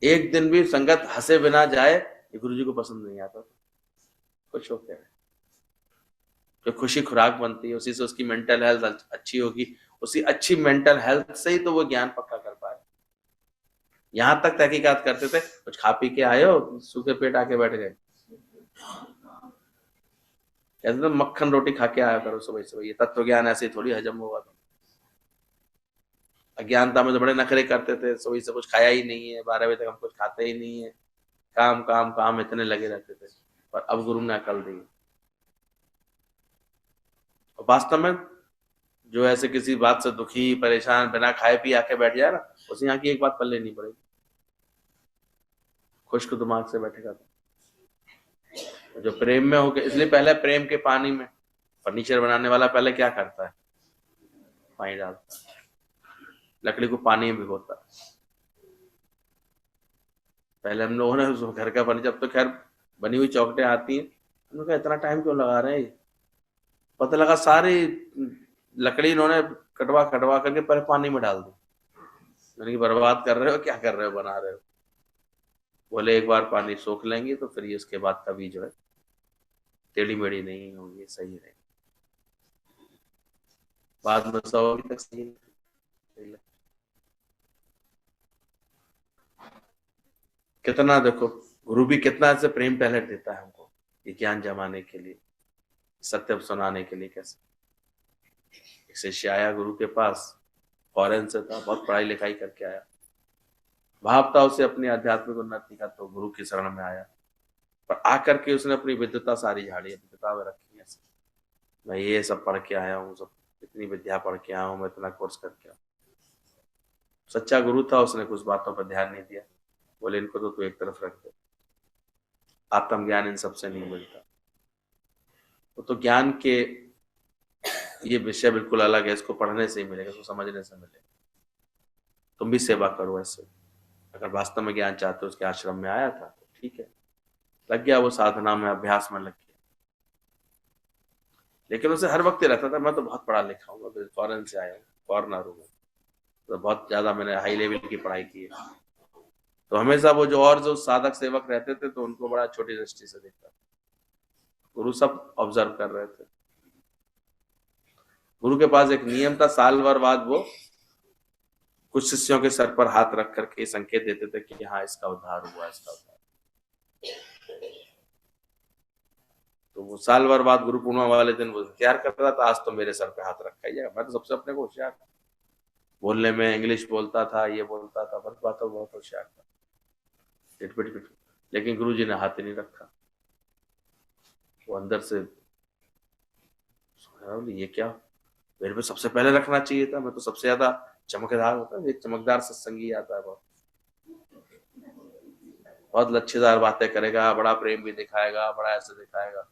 एक दिन भी संगत हंसे बिना जाए, ये गुरु जी को पसंद नहीं आता। खुश होते हैं, जो खुशी खुराक बनती है उसी से उसकी मेंटल हेल्थ अच्छी होगी, उसी अच्छी मेंटल हेल्थ से ही तो वो ज्ञान पक्का कर पाए। यहां तक तहकीकात करते थे, कुछ खा पी के आए हो, सूखे पेट आके बैठ गए, कहते थे मक्खन रोटी खा के आया करो सुबह सुबह, ये तत्व ज्ञान ऐसे ही थोड़ी हजम होगा। तो अज्ञानता में तो बड़े नखरे करते थे, सुबह से कुछ खाया ही नहीं है, 12 बजे तक हम कुछ खाते ही नहीं है, काम काम काम इतने लगे रहते थे। पर अब गुरु ने अकल दी। वास्तव में जो ऐसे किसी बात से दुखी परेशान बिना खाए पी आके बैठ जाए ना, उसे यहाँ की एक बात पल्ले नहीं पड़ेगी, खुश्क दिमाग से बैठेगा। तो जो प्रेम में होके, इसलिए पहले प्रेम के पानी में फर्नीचर बनाने वाला पहले क्या करता है, पानी डालता है, लकड़ी को पानी में भिगोता है। पहले हम लोगों ने घर का फर्नीचर, अब तो खैर बनी हुई चौखटें आती हैं, हम लोग इतना टाइम क्यों लगा रहे हैं, पता लगा सारी लकड़ी इन्होंने कटवा कटवा करके पहले पानी में डाल दी। मैंने कि बर्बाद कर रहे हो, क्या कर रहे हो, बना रहे हो। बोले एक बार पानी सोख लेंगे तो फिर ये उसके बाद कभी जो है टेढ़ी मेढ़ी नहीं होगी, सही रहेगी, बाद में 100 अभी तक सही नहीं। कितना देखो गुरु भी कितना से प्रेम पहले देता है हमको, ये ज्ञान जमाने के लिए, सत्य सुनाने के लिए। कैसे एक शिष्य आया गुरु के पास, फॉरेन से था, बहुत पढ़ाई लिखाई करके आया, भाव था उसे अपनी आध्यात्मिक उन्नति का, तो गुरु की शरण में आया। पर आकर के उसने अपनी विद्वता सारी झाड़ी, अपनी किताबें रखी ऐसे, मैं ये सब पढ़ के आया हूँ, सब इतनी विद्या पढ़ के आया हूँ, मैं इतना कोर्स करके आया। सच्चा गुरु था, उसने कुछ बातों पर ध्यान नहीं दिया। बोले इनको तो तू एक तरफ रख दे, आत्मज्ञान इन सबसे नहीं मिलता। तो ज्ञान के ये विषय बिल्कुल अलग है, इसको पढ़ने से ही मिलेगा, इसको समझने से मिलेगा। तुम भी सेवा करो ऐसे, अगर वास्तव में ज्ञान चाहते हो। उसके आश्रम में आया था तो ठीक है, लग गया वो साधना में, अभ्यास में लग गया, लेकिन उसे हर वक्त रहता था मैं तो बहुत पढ़ा लिखा हूँ, तो फॉरेन से आया हूँ, फॉरनर हूँ, तो बहुत ज्यादा मैंने हाई लेवल की पढ़ाई की है। तो हमेशा वो जो साधक सेवक रहते थे तो उनको बड़ा छोटी दृष्टि से देखता था। गुरु सब ऑब्जर्व कर रहे थे। गुरु के पास एक नियम था, साल भर बाद वो कुछ शिष्यों के सर पर हाथ रख करके संकेत देते थे कि हाँ इसका उद्धार हुआ, इसका उद्धार। तो वो साल भर बाद गुरु पूर्णिमा वाले दिन वो तैयार कर रहा था, आज तो मेरे सर पे हाथ रखा ही जाएगा। मैं तो सबसे अपने को होशियार था, बोलने में इंग्लिश बोलता था, ये बोलता था, बस बातों बहुत होशियार था, पिट। लेकिन गुरु जी ने हाथ ही नहीं रखा। वो अंदर से ये क्या, मेरे पे सबसे पहले रखना चाहिए था, मैं तो सबसे ज्यादा चमकदार होता है, एक चमकदार सत्संगी आता है, बहुत लच्छेदार बातें करेगा, बड़ा प्रेम भी दिखाएगा, बड़ा ऐसे दिखाएगा,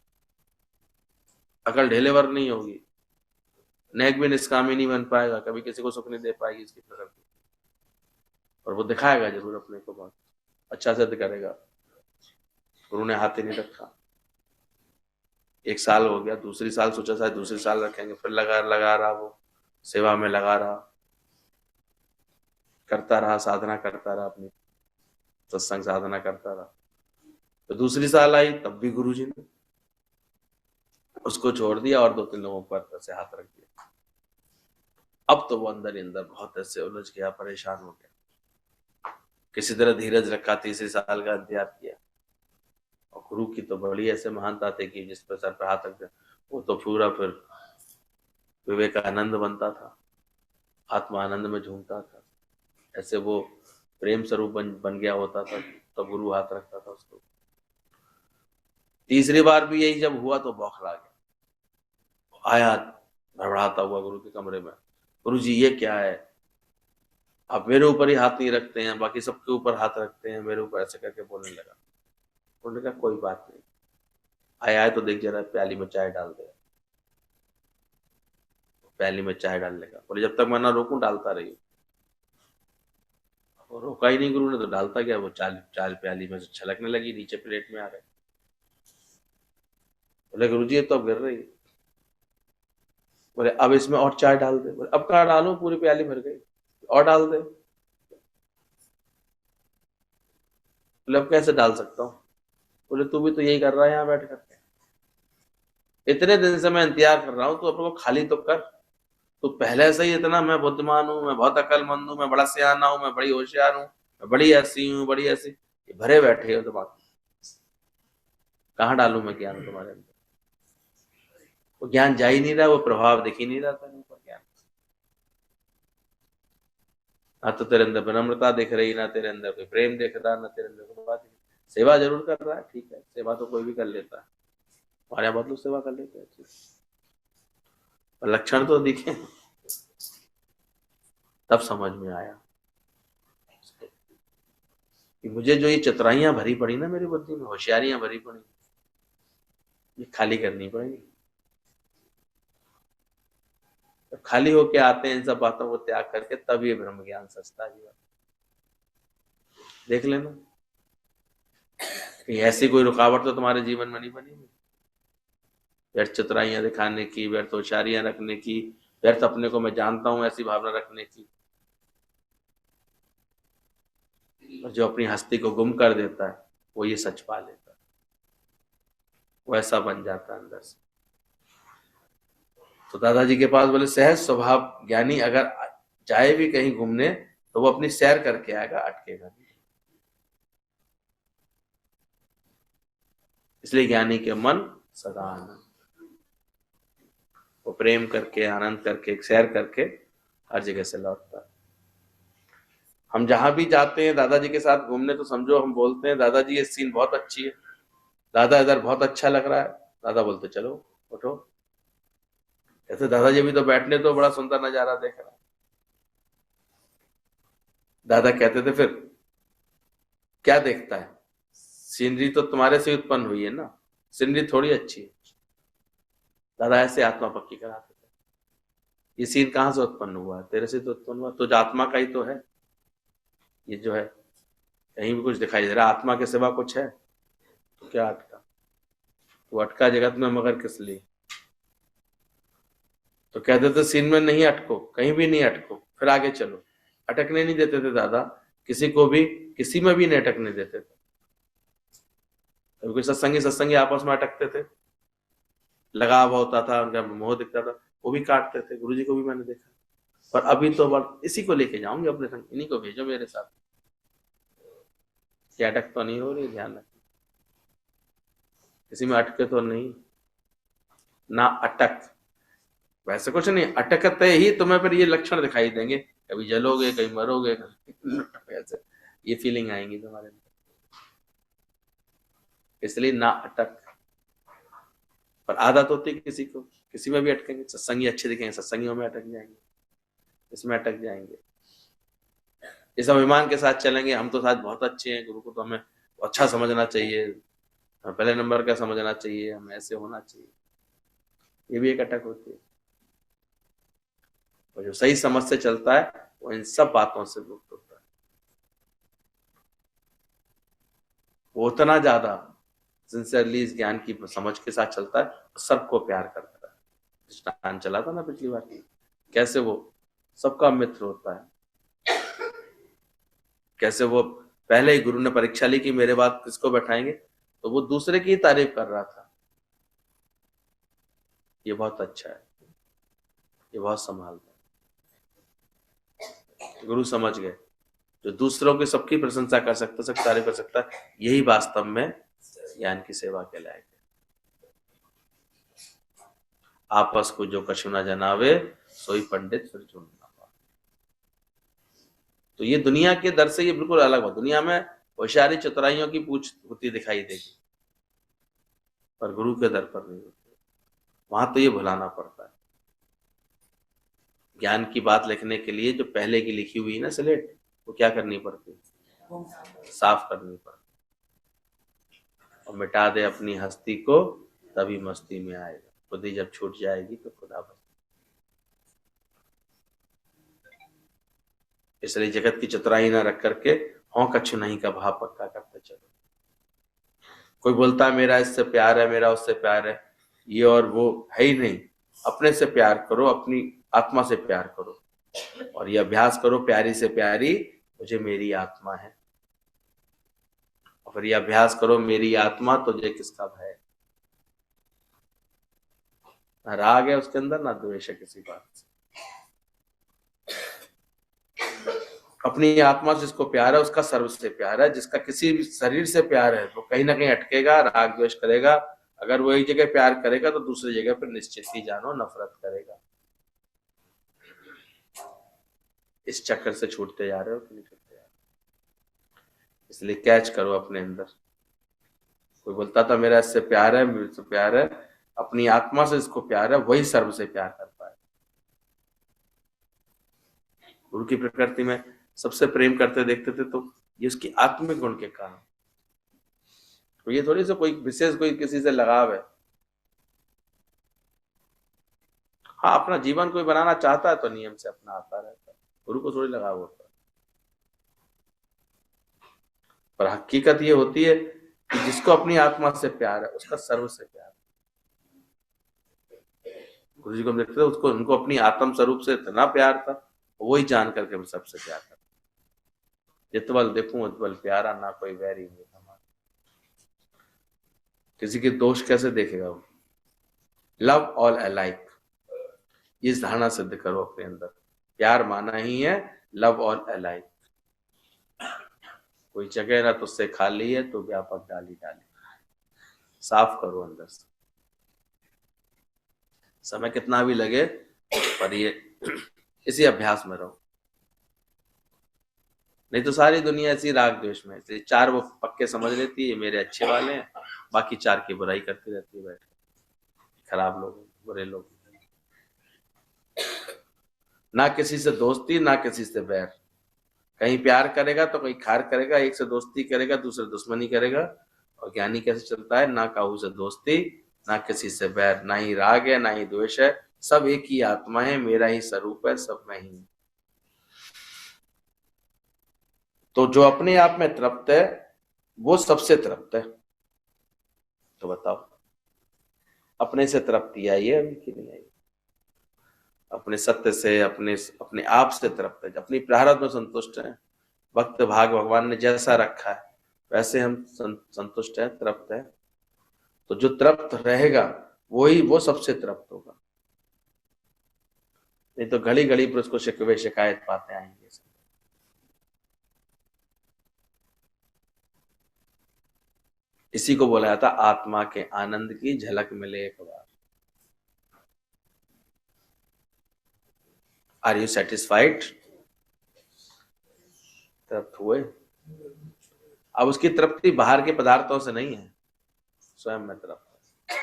अकल ढेलेवर नहीं होगी, नेक भी निष्कामी नहीं बन पाएगा, कभी किसी को सुख नहीं दे पाएगी इसकी प्रकृति, और वो दिखाएगा जरूर अपने को, बहुत अच्छा सिद्ध करेगा। गुरु ने हाथ ही नहीं रखा। 1 साल हो गया, दूसरी साल सोचा शायद दूसरी साल रखेंगे, फिर लगा रहा, वो सेवा में लगा रहा, करता रहा, साधना करता रहा, अपनी सत्संग साधना करता रहा। तो दूसरी साल आई, तब भी गुरु जी ने उसको छोड़ दिया और 2-3 लोगों पर ऐसे हाथ रख दिया। अब तो वो अंदर ही अंदर बहुत ऐसे उलझ गया, परेशान हो गया। किसी तरह धीरज रखा, 3 साल का इंतजार किया, और गुरु की तो बड़ी ऐसे महानता थी कि जिस पर सर पर हाथ रख दिया वो तो पूरा फिर विवेकानंद बनता था, आत्मा आनंद में झूमता था, ऐसे वो प्रेम स्वरूप बन गया होता था। तो गुरु हाथ रखता था उसको। तीसरी बार भी यही जब हुआ तो बौखला गया, आया भड़बड़ाता हुआ गुरु के कमरे में, गुरु जी ये क्या है, आप मेरे ऊपर ही हाथ नहीं रखते हैं, बाकी सबके ऊपर हाथ रखते हैं, मेरे ऊपर ऐसे करके बोलने लगा। उन्होंने कहा कोई बात नहीं, आया है तो देख जरा प्याली में चाय डाल दे। प्याली में चाय डालने का। बोले जब तक मैं ना रोकूं डालता रही। और रोका ही नहीं गुरु ने तो डालता गया। वो चाल चाल प्याली में से छलकने लगी, नीचे प्लेट में आ रहे। बोले गुरु जी ये तो अब गिर रही है। बोले अब इसमें और चाय डाल दे। बोले अब कहाँ डालूं, पूरी प्याली भर गई, और डाल दे। बोले अब कैसे डाल सकता हूँ। बोले तू भी तो यही कर रहा है यहाँ बैठ करके, इतने दिन से मैं इंतजार कर रहा हूँ, तो अपने को खाली तो कर। तो पहले से ही इतना मैं बुद्धिमान हूँ, मैं बहुत अक्लमंद हूँ, मैं बड़ा सियाना हूँ, मैं बड़ी होशियार हूँ, मैं बड़ी ऐसी हूँ, बड़ी ऐसी, ये भरे बैठे हो दिमाग में। कहाँ डालूं मैं ज्ञान तुम्हारे अंदर। वो ज्ञान जा ही नहीं रहा, वो प्रभाव दिख ही नहीं रहा था ऊपर ज्ञान। ना तो तेरे अंदर विनम्रता दिख रही, ना तेरे अंदर कोई प्रेम दिख रहा, ना तेरे अंदर कोई बात। सेवा जरूर कर रहा है, ठीक है, सेवा तो कोई भी कर लेता है, हमारे बहुत लोग सेवा कर लेते हैं, पर लक्षण तो दिखे। तब समझ में आया कि मुझे जो ये चतुराइयां भरी पड़ी ना मेरी बुद्धि में, होशियारियां भरी पड़ी, ये खाली करनी पड़ेगी। जब खाली होके आते हैं इन सब बातों को त्याग करके, तब ये ब्रह्म ज्ञान सस्ता है जीवन। देख लेना कि ऐसी कोई रुकावट तो तुम्हारे जीवन में नहीं बनी, व्यर्थ चतुराइयां दिखाने की, व्यर्थ होशियारियां रखने की, व्यर्थ अपने को मैं जानता हूं ऐसी भावना रखने की। और जो अपनी हस्ती को गुम कर देता है वो ये सच पा लेता है, वो ऐसा बन जाता है अंदर से। तो दादाजी के पास बोले सहज स्वभाव ज्ञानी अगर जाए भी कहीं घूमने तो वो अपनी सैर करके आएगा, अटकेगा नहीं। इसलिए ज्ञानी के मन सदा आनंद, वो प्रेम करके, आनंद करके, सैर करके हर जगह से लौटता है। हम जहां भी जाते हैं दादाजी के साथ घूमने, तो समझो हम बोलते हैं दादाजी ये सीन बहुत अच्छी है, दादा इधर बहुत अच्छा लग रहा है। दादा बोलते चलो उठो। ऐसे दादाजी भी तो बैठने तो बड़ा सुंदर नजारा देख रहा है। दादा कहते थे फिर क्या देखता है, सीनरी तो तुम्हारे से उत्पन्न हुई है ना, सीनरी थोड़ी अच्छी है। दादा ऐसे आत्मा पक्की कराते थे, ये सीन कहां से उत्पन्न हुआ, तेरे से तो उत्पन्न हुआ, तुझ आत्मा का ही तो है। ये जो है कहीं भी कुछ दिखाई दे रहा, आत्मा के सिवा कुछ है तो क्या अटका, वो अटका जगत में मगर किस लिए। तो कहते थे सीन में नहीं अटको, कहीं भी नहीं अटको, फिर आगे चलो। अटकने नहीं देते थे दादा, किसी को भी किसी में भी नहीं अटकने देते थे। कभी कोई सत्संगी आपस में अटकते थे, लगाव होता था, उनका मोह दिखता था, वो भी काटते थे। गुरुजी को भी मैंने देखा। पर अभी तो बस इसी को लेके जाऊंगे अपने संग, इन्हीं को भेजो मेरे साथ। क्या अटक तो नहीं हो रही, ध्यान रखना, किसी में अटके तो नहीं ना, अटक वैसे कुछ नहीं, अटकते ही तुम्हें फिर ये लक्षण दिखाई देंगे, कभी जलोगे, कहीं मरोगे, ऐसे ये फीलिंग आएंगी तुम्हारे अंदर। इसलिए ना अटक। पर आदत होती है किसी को, किसी में भी अटकेंगे। सत्संगी अच्छे दिखेंगे, सत्संगियों में अटक जाएंगे, इसमें अटक जाएंगे। इस अभिमान के साथ चलेंगे हम तो साथ बहुत अच्छे हैं, गुरु को तो हमें अच्छा समझना चाहिए, हमें पहले नंबर का समझना चाहिए, हमें ऐसे होना चाहिए, ये भी एक अटक होती है। और जो सही समझ से चलता है वो इन सब बातों से मुक्त होता है। वो उतना ज्यादा सिंसियरली इस ज्ञान की समझ के साथ चलता है, सबको प्यार करता है। दृष्टांत चला था ना पिछली बार, कैसे वो सबका मित्र होता है, कैसे वो पहले ही गुरु ने परीक्षा ली कि मेरे बाद किसको बैठाएंगे, तो वो दूसरे की तारीफ कर रहा था। ये बहुत अच्छा है, ये बहुत संभालता है। गुरु समझ गए, जो दूसरों की सबकी प्रशंसा कर सकता, सबकी तारीफ कर सकता है, यही वास्तव में ज्ञान की सेवा के लायक है। आपस को जो कछु न जनावे, सोई पंडित फिर चुन ना पावे। तो ये दुनिया के दर से ये बिल्कुल अलग है। दुनिया में होशियारी चतुराइयों की पूछ होती दिखाई देगी, पर गुरु के दर पर नहीं होती। वहां तो ये भुलाना पड़ता है। ज्ञान की बात लिखने के लिए जो पहले की लिखी हुई ना स्लेट, वो क्या करनी पड़ती है, साफ करनी पड़ती, और मिटा दे अपनी हस्ती को, तभी मस्ती में आएगा। खुद ही जब छूट जाएगी तो खुदा बस। इसलिए जगत की चतुराई न रख करके हों कछु नहीं का भाव पक्का करते चलो। कोई बोलता है मेरा इससे प्यार है, मेरा उससे प्यार है, ये और वो है ही नहीं। अपने से प्यार करो, अपनी आत्मा से प्यार करो, और ये अभ्यास करो प्यारी से प्यारी मुझे मेरी आत्मा है। और फिर ये अभ्यास करो मेरी आत्मा तुझे किसका भय। ना राग है उसके अंदर, ना द्वेष है किसी बात से। अपनी आत्मा से जिसको प्यार है उसका सर्व से प्यार है। जिसका किसी भी शरीर से प्यार है वो कहीं ना कहीं अटकेगा, राग द्वेष करेगा। अगर वो एक जगह प्यार करेगा तो दूसरी जगह पर निश्चित ही जानो नफरत करेगा। इस चक्कर से छूटते जा रहे हो कि नहीं छूटते जा रहे? इसलिए कैच करो अपने अंदर। कोई बोलता था मेरा इससे प्यार है, मेरे से प्यार है, अपनी आत्मा से इसको प्यार है, वही सर्व से प्यार कर पाए। गुरु की प्रकृति में सबसे प्रेम करते देखते थे तो ये उसकी आत्मिक गुण के कारण। तो ये थोड़ी सा कोई विशेष कोई किसी से लगाव है। हाँ, अपना जीवन कोई बनाना चाहता है तो नियम से अपना आता रहता है, गुरु को थोड़ी लगाव होता है। पर हकीकत ये होती है कि जिसको अपनी आत्मा से प्यार है उसका सर्व से प्यार है। गुरु जी को हम देखते थे, उसको उनको अपनी आत्म स्वरूप से इतना प्यार था, वही जान करके सबसे प्यार करता। जित बल देखूं उत बल प्यारा, ना कोई वैरी नहीं हमारा। किसी के दोष कैसे देखेगा वो? लव ऑल अलाइक, इस धारणा सिद्ध करो अपने अंदर। प्यार माना ही है लव ऑल अलाइक। कोई जगह ना तुझसे खाली है तो व्यापक डाली डाली। साफ करो अंदर से। समय कितना भी लगे पर ये इसी अभ्यास में रहो, नहीं तो सारी दुनिया ऐसी राग द्वेष में। इसलिए चार वो पक्के समझ लेती है ये मेरे अच्छे वाले हैं, बाकी चार की बुराई करती रहती है बैठ के। खराब लोग, बुरे लोग। ना किसी से दोस्ती, ना किसी से बैर। कहीं प्यार करेगा तो कहीं खार करेगा, एक से दोस्ती करेगा दूसरे दुश्मनी करेगा। और ज्ञानी कैसे चलता है? ना काहू से दोस्ती, ना किसी से बैर, ना ही राग है ना ही द्वेष है, सब एक ही आत्मा है, मेरा ही स्वरूप है, सब मैं ही। तो जो अपने आप में तृप्त है वो सबसे तृप्त है। तो बताओ अपने से तृप्ति आई है अभी कि नहीं आई? अपने सत्य से, अपने आप से तृप्त है, अपनी प्रारब्ध में संतुष्ट है। भक्त भाग भगवान ने जैसा रखा है वैसे हम संतुष्ट है, तृप्त है। तो जो तृप्त रहेगा वो सबसे तृप्त होगा। नहीं तो घड़ी घड़ी पर उसको शिकवे शिकायत पाते आएंगे। इसी को बोला जाता आत्मा के आनंद की झलक मिले एक बार। Are you satisfied? तृप्त हुए? अब उसकी तृप्ति बाहर के पदार्थों से नहीं है, स्वयं में तृप्त,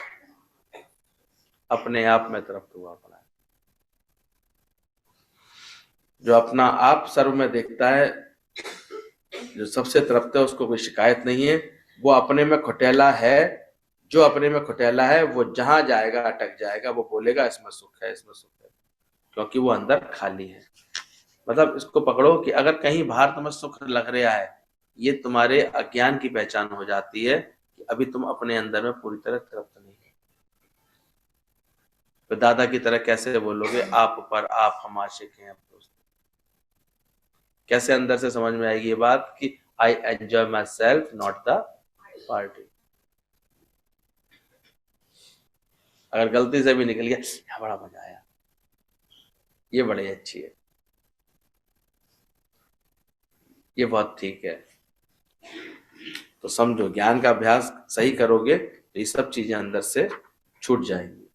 अपने आप में तृप्त हुआ अपना। जो अपना आप सर्व में देखता है, जो सबसे तृप्त है, उसको कोई शिकायत नहीं है। वो अपने में खुटेला है। जो अपने में खुटेला है वो जहां जाएगा अटक जाएगा। वो बोलेगा इसमें सुख है, इसमें सुख है, क्योंकि वो अंदर खाली है। मतलब इसको पकड़ो कि अगर कहीं बाहर तुम्हें सुख लग रहा है, ये तुम्हारे अज्ञान की पहचान हो जाती है कि अभी तुम अपने अंदर में पूरी तरह तृप्त नहीं है। तो दादा की तरह कैसे बोलोगे आप पर आप हम आशिक हैं अब दोस्त? कैसे अंदर से समझ में आएगी ये बात कि I enjoy my self not the party? अगर गलती से भी निकल गया यहाँ बड़ा मजा आया, ये बड़ी अच्छी है, ये बहुत ठीक है, तो समझो ज्ञान का अभ्यास सही करोगे तो ये सब चीजें अंदर से छूट जाएंगी।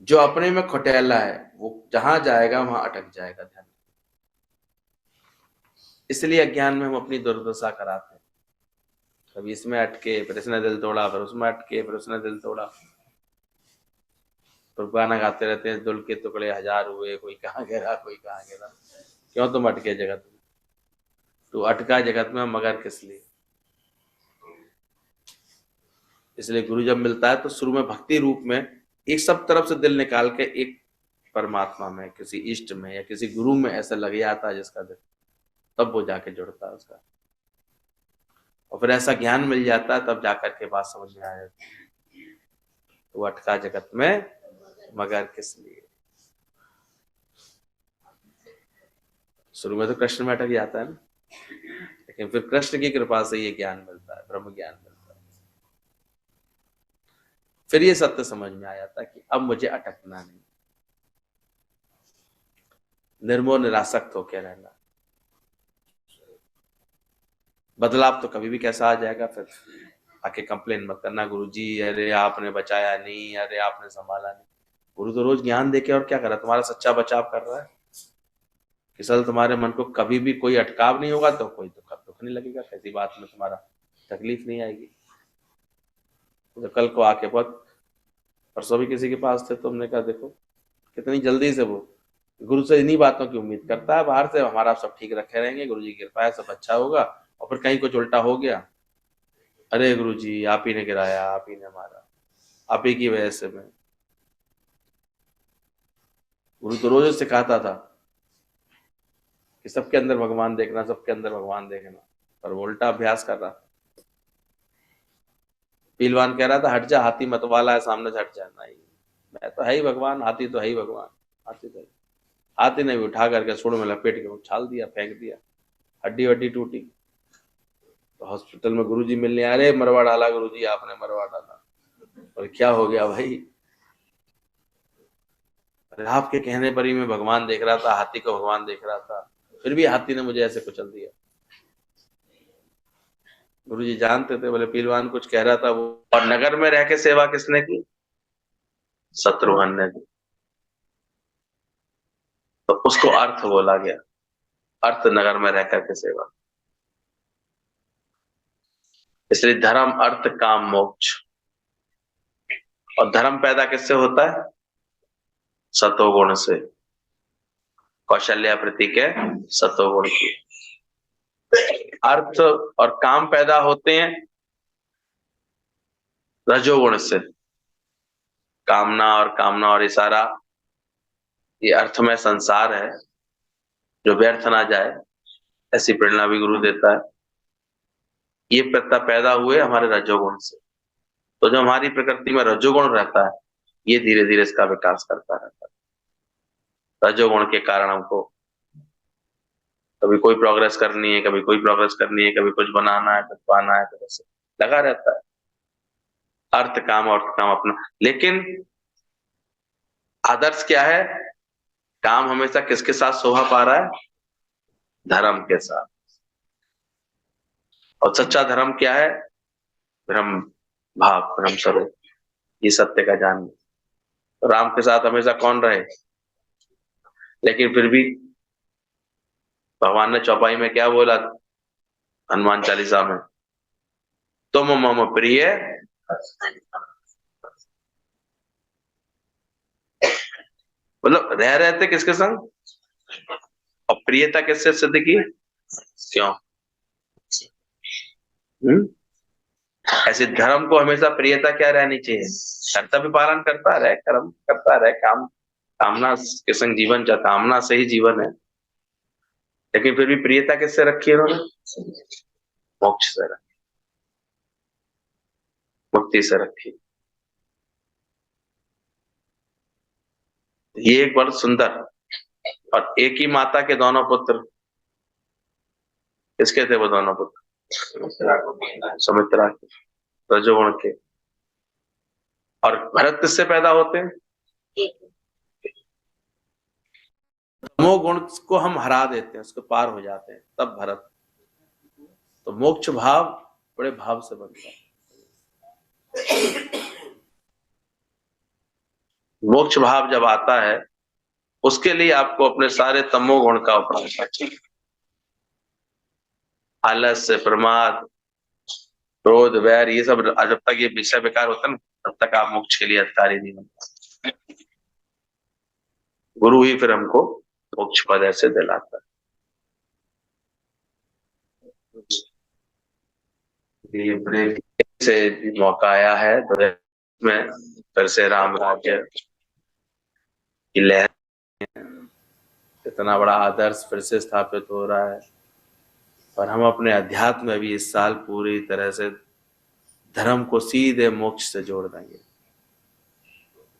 जो अपने में खुटेला है वो जहां जाएगा वहां अटक जाएगा। ध्यान, इसलिए अज्ञान में हम अपनी दुर्दशा कराते हैं। कभी इसमें अटके, फिर इसने दिल तोड़ा, फिर उसमें अटके, फिर उसने दिल तोड़ा, फिर गाना गाते रहते हैं दिल के टुकड़े हजार हुए, कोई कहाँ गिरा कोई कहाँ गिरा। क्यों तुम अटके जगत में? तू अटका जगत में मगर किस लिए? इसलिए गुरु जब मिलता है तो शुरू में भक्ति रूप में एक सब तरफ से दिल निकाल के एक परमात्मा में, किसी इष्ट में या किसी गुरु में ऐसा लग जाता है जिसका दिल तब वो जाके जुड़ता है उसका, और फिर ऐसा ज्ञान मिल जाता है, तब जाकर के बात समझ में आ जाती है, वो अटका जगत में मगर किस लिए। शुरू में तो कृष्ण में अटक जाता है ना, लेकिन फिर कृष्ण की कृपा से ये ज्ञान मिलता है, ब्रह्म ज्ञान मिलता है। फिर ये सत्य समझ में आ जाता है कि अब मुझे अटकना नहीं, निर्मोह निरासक्त होकर रहना। बदलाव तो कभी भी कैसा आ जाएगा, फिर आके कंप्लेन मत करना, गुरुजी अरे आपने बचाया नहीं, अरे आपने संभाला नहीं। गुरु तो रोज ज्ञान देके और क्या कर रहा है, तुम्हारा सच्चा बचाव कर रहा है। किसल तुम्हारे मन को कभी भी कोई अटकाव नहीं होगा तो कोई दुख नहीं लगेगा, किसी बात में तुम्हारा तकलीफ नहीं आएगी। तो कल को आके बहुत, परसों भी किसी के पास थे तो हमने कहा देखो कितनी जल्दी से वो गुरु से इन्हीं बातों की उम्मीद करता है, बाहर से हमारा सब ठीक रखे रहेंगे, गुरु जी की कृपा है, सब अच्छा होगा, और फिर कहीं कुछ उल्टा हो गया, अरे गुरु जी आप ही ने गिराया, आप ही ने मारा, आप ही की वजह से मैं। गुरु तो रोज सिखाता था कि सबके अंदर भगवान देखना, सबके अंदर भगवान देखना, पर वो उल्टा अभ्यास कर रहा। पीलवान कह रहा था हट जा, हाथी मत वाला है सामने से हट जा। नहीं, मैं तो है ही भगवान, हाथी तो है ही भगवान। हाथी ने भी उठा करके सुर में लपेट के उछाल दिया, फेंक दिया, हड्डी वड्डी टूटी। तो हॉस्पिटल में गुरुजी मिलने आ रहे, मरवा डाला गुरुजी आपने, मरवा डाला। और क्या हो गया भाई, अरे आपके कहने पर ही मैं भगवान देख रहा था, हाथी को भगवान देख रहा था, फिर भी हाथी ने मुझे ऐसे कुचल दिया। गुरुजी जानते थे, बोले पीलवान कुछ कह रहा था वो। और नगर में रह के सेवा किसने की? शत्रुघ्न ने की। तो उसको अर्थ बोला गया, अर्थ नगर में रह करके सेवा। इसलिए धर्म अर्थ काम मोक्ष। और धर्म पैदा किससे होता है? सतोगुण से। कौशल्या प्रतीक है सतोगुण की। अर्थ और काम पैदा होते हैं रजोगुण से। कामना और इशारा, ये अर्थमय संसार है, जो व्यर्थ ना जाए ऐसी प्रेरणा भी गुरु देता है। ये पैदा हुए हमारे रजोगुण से। तो जो हमारी प्रकृति में रजोगुण रहता है, ये धीरे धीरे इसका विकास करता रहता है। रजोगुण के कारण हमको कभी कोई प्रोग्रेस करनी है, कभी कोई प्रोग्रेस करनी है, कभी कुछ बनाना है, कुछ पाना है, तो ऐसे लगा रहता है। अर्थ काम अपना। लेकिन आदर्श क्या है? काम हमेशा किसके साथ शोभा पा रहा है? धर्म के साथ। और सच्चा धर्म क्या है? ब्रह्म भाव, ब्रह्म स्वरूप, ये सत्य का जानना। तो राम के साथ हमेशा कौन रहे? लेकिन फिर भी भगवान ने चौपाई में क्या बोला हनुमान चालीसा में? तुम मम प्रिय, मतलब रह रहे थे किसके संग, और प्रियता किससे सिद्ध की? क्यों? ऐसे धर्म को हमेशा प्रियता क्या रहनी चाहिए? कर्तव्य पालन करता रहे, कर्म करता रहे, कामना के संग जीवन चाहता, कामना से ही जीवन है। लेकिन फिर भी प्रियता किससे रखी है उन्होंने? मोक्ष से रखी, मुक्ति से रखी। ये एक बड़ा सुंदर। और एक ही माता के दोनों पुत्र, किसके थे वो दोनों पुत्र? सुमित्रा के, रजोगुण के। और भरत किससे पैदा होते हैं? तमोगुण को हम हरा देते हैं, उसको पार हो जाते हैं, तब भरत। तो मोक्ष भाव बड़े भाव से बनता है। मोक्ष भाव जब आता है, उसके लिए आपको अपने सारे तमोगुण का उपयोग करना चाहिए। आलस्य, प्रमाद, क्रोध, वैर, ये सब जब तक ये विषय विकार होता है ना, तब तक आप मोक्ष के लिए अधिकारी नहीं बनते। गुरु ही फिर हमको मोक्ष पद ऐसे दिलाता है। से मौका आया है में फिर से राम राज्य की लहर, इतना बड़ा आदर्श फिर से स्थापित हो रहा है। और हम अपने अध्यात्म में भी इस साल पूरी तरह से धर्म को सीधे मोक्ष से जोड़ देंगे।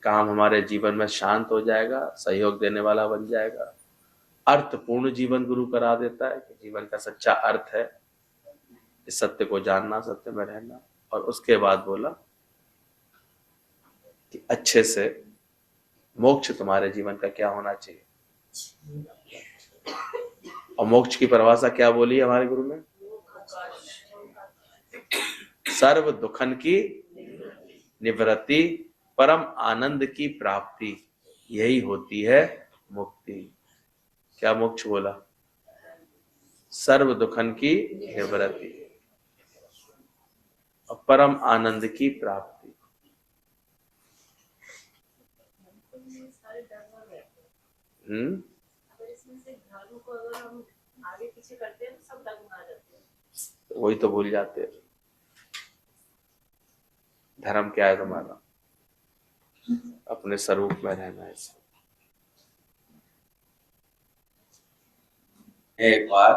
काम हमारे जीवन में शांत हो जाएगा, सहयोग देने वाला बन जाएगा, अर्थपूर्ण जीवन गुरु करा देता है कि जीवन का सच्चा अर्थ है इस सत्य को जानना, सत्य में रहना। और उसके बाद बोला कि अच्छे से मोक्ष तुम्हारे जीवन का क्या होना चाहिए। और मोक्ष की परिभाषा क्या बोली हमारे गुरु ने? सर्व दुखन की निवृत्ति, परम आनंद की प्राप्ति, यही होती है मुक्ति। क्या मोक्ष बोला? सर्व दुखन की निवृत्ति और परम आनंद की प्राप्ति। वही तो भूल जाते हैं। धर्म क्या है तुम्हारा? अपने स्वरूप में रहना है। एक बार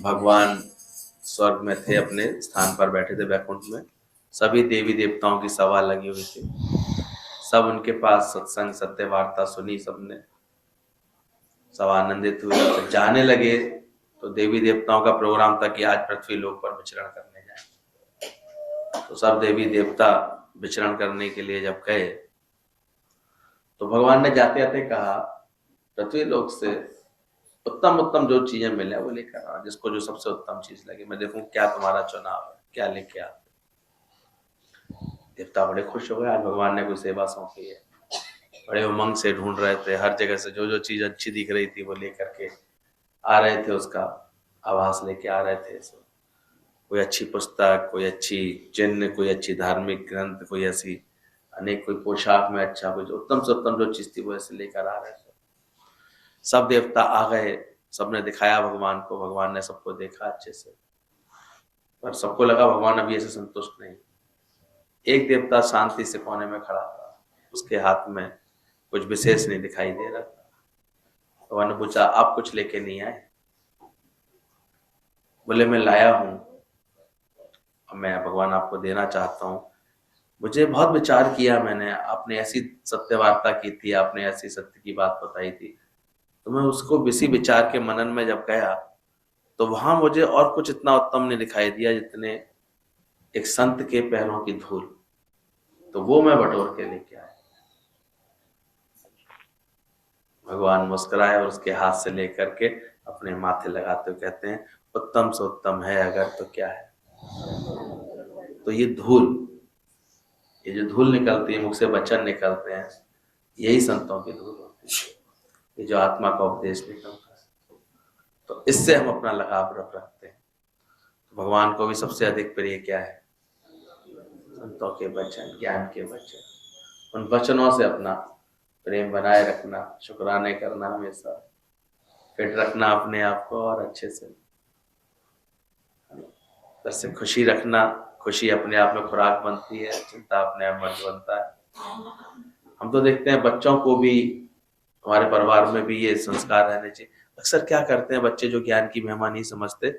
भगवान स्वर्ग में थे, अपने स्थान पर बैठे थे वैकुंठ में। सभी देवी देवताओं की सभा लगी हुई थी। सब उनके पास सत्संग सत्य वार्ता सुनी सबने, सब आनंदित हुए। जब जाने लगे तो देवी देवताओं का प्रोग्राम था कि आज पृथ्वी लोक पर विचरण करने जाए। तो सब देवी देवता विचरण करने के लिए जब गए तो भगवान ने जाते जाते कहा, पृथ्वी लोक से उत्तम उत्तम जो चीजें मिले वो लेकर आना, जिसको जो सबसे उत्तम चीज लगे, मैं देखूं क्या तुम्हारा चुनाव है, क्या लेके आते। देवता बड़े खुश हो गए, आज भगवान ने कोई सेवा सौंपी है। बड़े उमंग से ढूंढ रहे थे, हर जगह से जो जो चीज अच्छी दिख रही थी वो लेकर के आ रहे थे, उसका आभास लेके आ रहे थे। कोई अच्छी पुस्तक, कोई अच्छी चिन्ह, कोई अच्छी धार्मिक ग्रंथ, कोई ऐसी अनेक, कोई पोशाक में अच्छा, कोई उत्तम से उत्तम जो चीज थी वो ऐसे लेकर आ रहे थे। सब देवता आ गए, सबने दिखाया भगवान को, भगवान ने सबको देखा अच्छे से, पर सबको लगा भगवान अभी ऐसे संतुष्ट नहीं। एक देवता शांति से कोने में खड़ा था, उसके हाथ में कुछ विशेष नहीं दिखाई दे रहा था। भगवान ने पूछा, आप कुछ लेके नहीं आए? बोले, मैं लाया हूं, मैं भगवान आपको देना चाहता हूं। मुझे बहुत विचार किया मैंने, आपने ऐसी सत्य वार्ता की थी, आपने ऐसी सत्य की बात बताई थी, तो मैं उसको इसी विचार के मनन में जब गया तो वहां मुझे और कुछ इतना उत्तम नहीं दिखाई दिया जितने एक संत के पैरों की धूल। तो वो मैं बटोर के लेके आया। भगवान मुस्कुराए और उसके हाथ से लेकर के अपने माथे लगाते हुए कहते हैं, उत्तम से उत्तम है अगर तो क्या है। तो ये धूल, ये जो धूल निकलती है, मुख से वचन निकलते हैं, यही संतों की धूल होती है। ये जो आत्मा का उपदेश निकलता है, तो इससे हम अपना लगाव रखते हैं। तो भगवान को भी सबसे अधिक प्रिय क्या है? संतों के वचन, ज्ञान के वचन। उन वचनों से अपना प्रेम बनाए रखना, शुक्राने करना, हमेशा फिट रखना अपने आप को, और अच्छे से वैसे खुशी रखना। खुशी अपने आप में खुराक बनती है, चिंता अपने आप मर्ज बनता है। हम तो देखते हैं बच्चों को भी, हमारे परिवार में भी ये संस्कार रहने चाहिए। अक्सर क्या करते हैं बच्चे जो ज्ञान की महिमा नहीं समझते,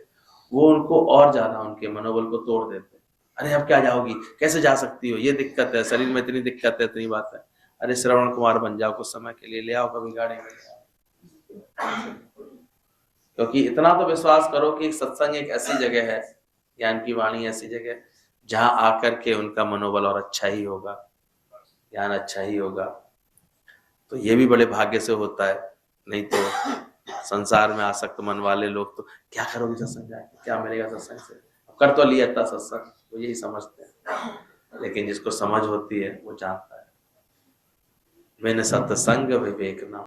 वो उनको और ज्यादा उनके मनोबल को तोड़ देते हैं। अरे अब क्या जाओगी, कैसे जा सकती हो, ये दिक्कत है, शरीर में इतनी दिक्कत है, इतनी बात है। अरे श्रवण कुमार बन जाओ, कुछ समय के लिए ले आओ कभी गाड़ी में ले आओ। क्योंकि इतना तो विश्वास करो कि सत्संग एक ऐसी जगह है, ज्ञान की वाणी ऐसी जगह जहां आकर के उनका मनोबल और अच्छा ही होगा, ज्ञान अच्छा ही होगा। तो ये भी बड़े भाग्य से होता है। नहीं तो संसार में आसक्त मन वाले लोग तो क्या करोगे सत्संग जाके, क्या मिलेगा सत्संग से, कर तो लिया था सत्संग, वो यही समझते हैं। लेकिन जिसको समझ होती है वो जानता है, मैंने सत्संग विवेक ना